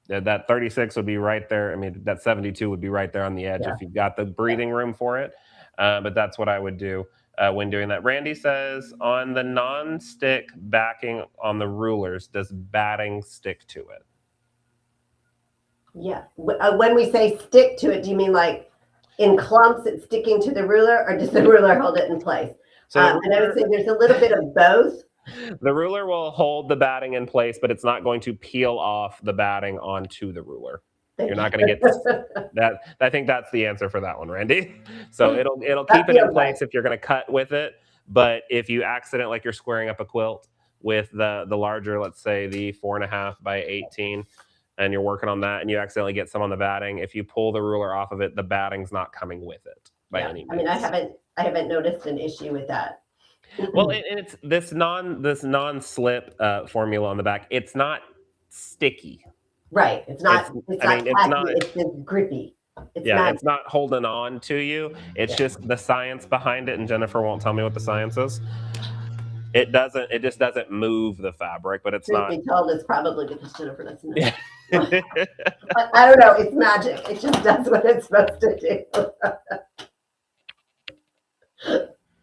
Speaker 1: That 36 would be right there. I mean, that 72 would be right there on the edge if you've got the breathing room for it. But that's what I would do when doing that. Randy says, on the non-stick backing on the rulers, does batting stick to it?
Speaker 2: Yeah. When we say stick to it, do you mean like in clumps it's sticking to the ruler, or does the ruler hold it in place? So and I would say there's a little bit of both.
Speaker 1: The ruler will hold the batting in place, but it's not going to peel off the batting onto the ruler. You're not going to get that. I think that's the answer for that one, Randy. So it'll keep it in place if you're going to cut with it. But if you accident, like you're squaring up a quilt with the larger, let's say the 4.5 by 18, and you're working on that, and you accidentally get some on the batting, if you pull the ruler off of it, the batting's not coming with it by any means.
Speaker 2: I mean, I haven't noticed an issue with that.
Speaker 1: Well, it's this non-slip formula on the back. It's not sticky.
Speaker 2: Right. It's not it's grippy.
Speaker 1: It's not holding on to you. It's just the science behind it, and Jennifer won't tell me what the science is. It just doesn't move the fabric, but it's not.
Speaker 2: Be told it's probably because Jennifer doesn't know. I don't know. It's magic. It just does what it's supposed to do.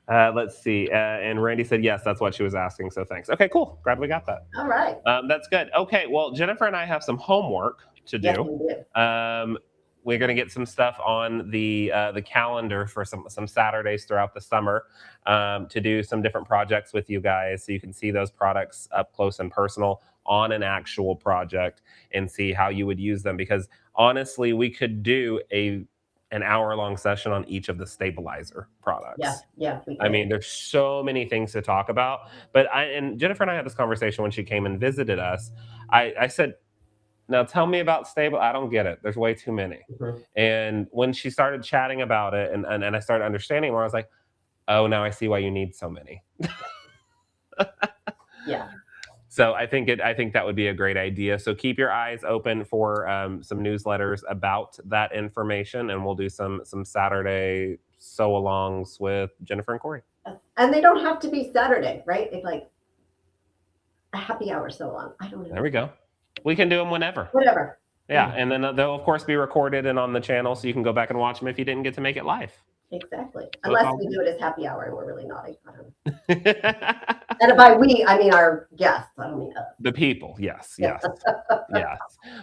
Speaker 1: Let's see. And Randy said, yes, that's what she was asking. So thanks. Okay, cool. Glad we got that.
Speaker 2: All right.
Speaker 1: That's good. Okay. Well, Jennifer and I have some homework to do.
Speaker 2: Yes, we do.
Speaker 1: We're going to get some stuff on the calendar for some Saturdays throughout the summer to do some different projects with you guys, so you can see those products up close and personal on an actual project and see how you would use them. Because honestly, we could do an hour-long session on each of the stabilizer products.
Speaker 2: Yeah.
Speaker 1: I mean, there's so many things to talk about. But and Jennifer and I had this conversation when she came and visited us. I said, now tell me about stable. I don't get it. There's way too many. Mm-hmm. And when she started chatting about it and I started understanding more, I was like, oh, now I see why you need so many.
Speaker 2: Yeah.
Speaker 1: So I think that would be a great idea. So keep your eyes open for some newsletters about that information, and we'll do some Saturday sew-alongs with Jennifer and Corey.
Speaker 2: And they don't have to be Saturday, right? It's like a happy hour sew-along. I don't know.
Speaker 1: There we go. We can do them whenever.
Speaker 2: Whatever.
Speaker 1: Yeah, and then they'll, of course, be recorded and on the channel, so you can go back and watch them if you didn't get to make it live.
Speaker 2: Exactly. So unless we do it as happy hour and we're really naughty. I don't know. And by we, I mean our guests. I don't mean us.
Speaker 1: The people. Yes. Yes.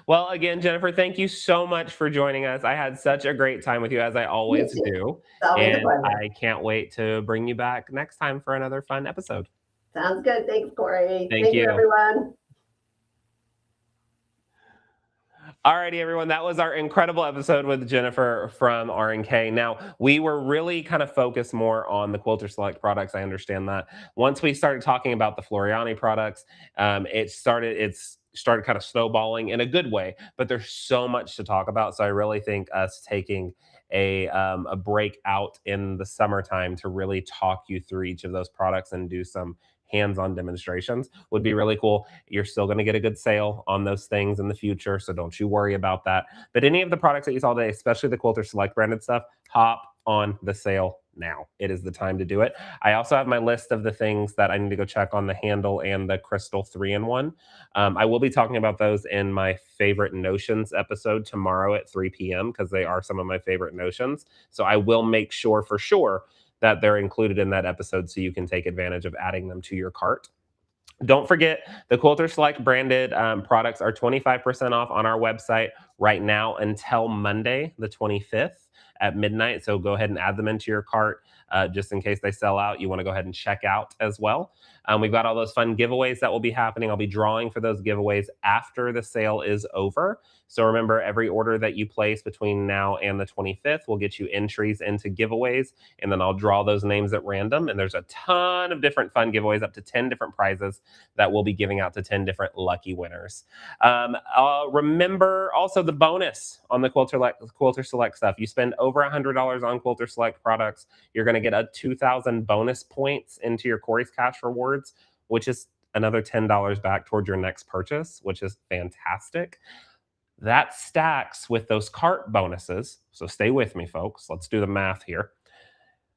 Speaker 1: Well, again, Jennifer, thank you so much for joining us. I had such a great time with you, as I always do. And I can't wait to bring you back next time for another fun episode.
Speaker 2: Sounds good. Thanks, Corey.
Speaker 1: Thank you,
Speaker 2: everyone.
Speaker 1: Alrighty, everyone, that was our incredible episode with Jennifer from RNK. Now, we were really kind of focused more on the Quilter Select products. I understand that. Once we started talking about the Floriani products, it started kind of snowballing in a good way, but there's so much to talk about. So I really think us taking a break out in the summertime to really talk you through each of those products and do some hands-on demonstrations would be really cool. You're still going to get a good sale on those things in the future, so don't you worry about that. But any of the products that you saw today, especially the Quilter Select branded stuff, hop on the sale now. It is the time to do it. I also have my list of the things that I need to go check on the handle and the crystal 3-in-1. I will be talking about those in my favorite notions episode tomorrow at 3 p.m. because they are some of my favorite notions. So I will make sure for sure that they're included in that episode so you can take advantage of adding them to your cart. Don't forget, the Quilter Select branded products are 25% off on our website right now until Monday, the 25th at midnight. So go ahead and add them into your cart just in case they sell out. You want to go ahead and check out as well. We've got all those fun giveaways that will be happening. I'll be drawing for those giveaways after the sale is over. So remember, every order that you place between now and the 25th will get you entries into giveaways, and then I'll draw those names at random. And there's a ton of different fun giveaways, up to 10 different prizes that we'll be giving out to 10 different lucky winners. Remember also the bonus on the Quilter Select stuff. You spend over $100 on Quilter Select products, you're going to get a 2,000 bonus points into your Corey's Cash Rewards, which is another $10 back towards your next purchase, which is fantastic. That stacks with those cart bonuses. So stay with me, folks. Let's do the math here.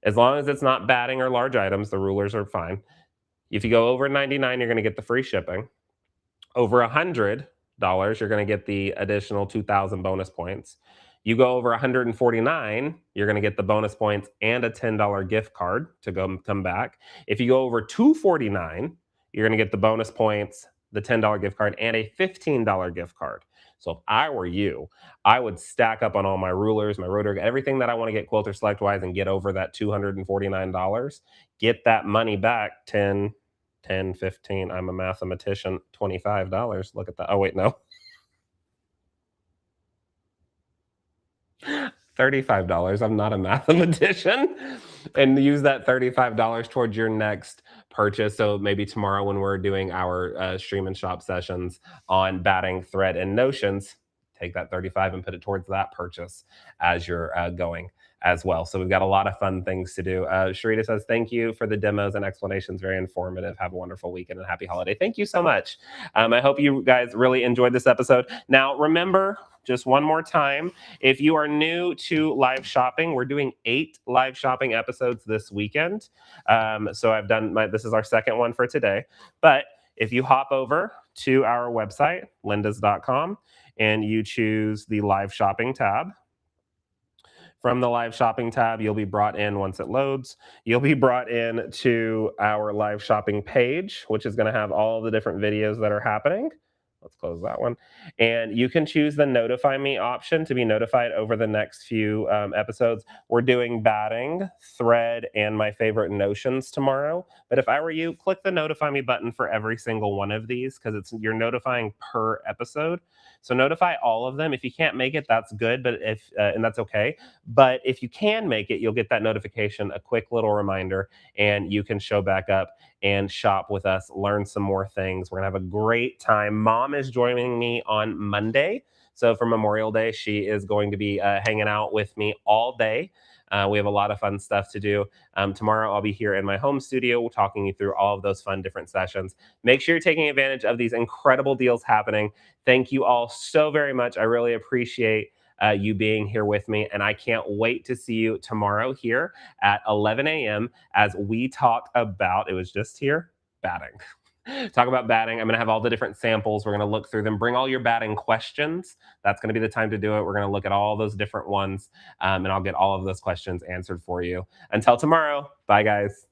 Speaker 1: As long as it's not batting or large items, the rulers are fine. If you go over 99, you're going to get the free shipping. Over $100, you're going to get the additional 2,000 bonus points. You go over 149, you're going to get the bonus points and a $10 gift card to come back. If you go over 249, you're going to get the bonus points, the $10 gift card, and a $15 gift card. So if I were you, I would stack up on all my rulers, my rotary, everything that I want to get Quilter Select wise and get over that $249. Get that money back, 10, 15. I'm a mathematician. $25. Look at that. Oh, wait, no. $35. I'm not a mathematician. And use that $35 towards your next purchase. So maybe tomorrow when we're doing our stream and shop sessions on batting, thread, and notions, take that 35 and put it towards that purchase as you're going as well. So we've got a lot of fun things to do. Sharita says, thank you for the demos and explanations. Very informative. Have a wonderful weekend and happy holiday. Thank you so much. I hope you guys really enjoyed this episode. Now, remember, just one more time, if you are new to live shopping, we're doing 8 live shopping episodes this weekend. So I've done this is our second one for today. But if you hop over to our website, lindas.com, and you choose the live shopping tab, from the live shopping tab, you'll be brought in once it loads. You'll be brought in to our live shopping page, which is going to have all of the different videos that are happening. Let's close that one. And you can choose the notify me option to be notified over the next few episodes. We're doing batting, thread, and my favorite notions tomorrow. But if I were you, click the notify me button for every single one of these because you're notifying per episode. So notify all of them. If you can't make it, that's good, but and that's okay. But if you can make it, you'll get that notification, a quick little reminder, and you can show back up and shop with us, learn some more things. We're gonna have a great time. Mom is joining me on Monday. So for Memorial Day, she is going to be hanging out with me all day. We have a lot of fun stuff to do. Tomorrow, I'll be here in my home studio talking you through all of those fun different sessions. Make sure you're taking advantage of these incredible deals happening. Thank you all so very much. I really appreciate you being here with me. And I can't wait to see you tomorrow here at 11 a.m. as we talk about, it was just here, batting. Talk about batting. I'm going to have all the different samples. We're going to look through them. Bring all your batting questions. That's going to be the time to do it. We're going to look at all those different ones, and I'll get all of those questions answered for you. Until tomorrow, bye, guys.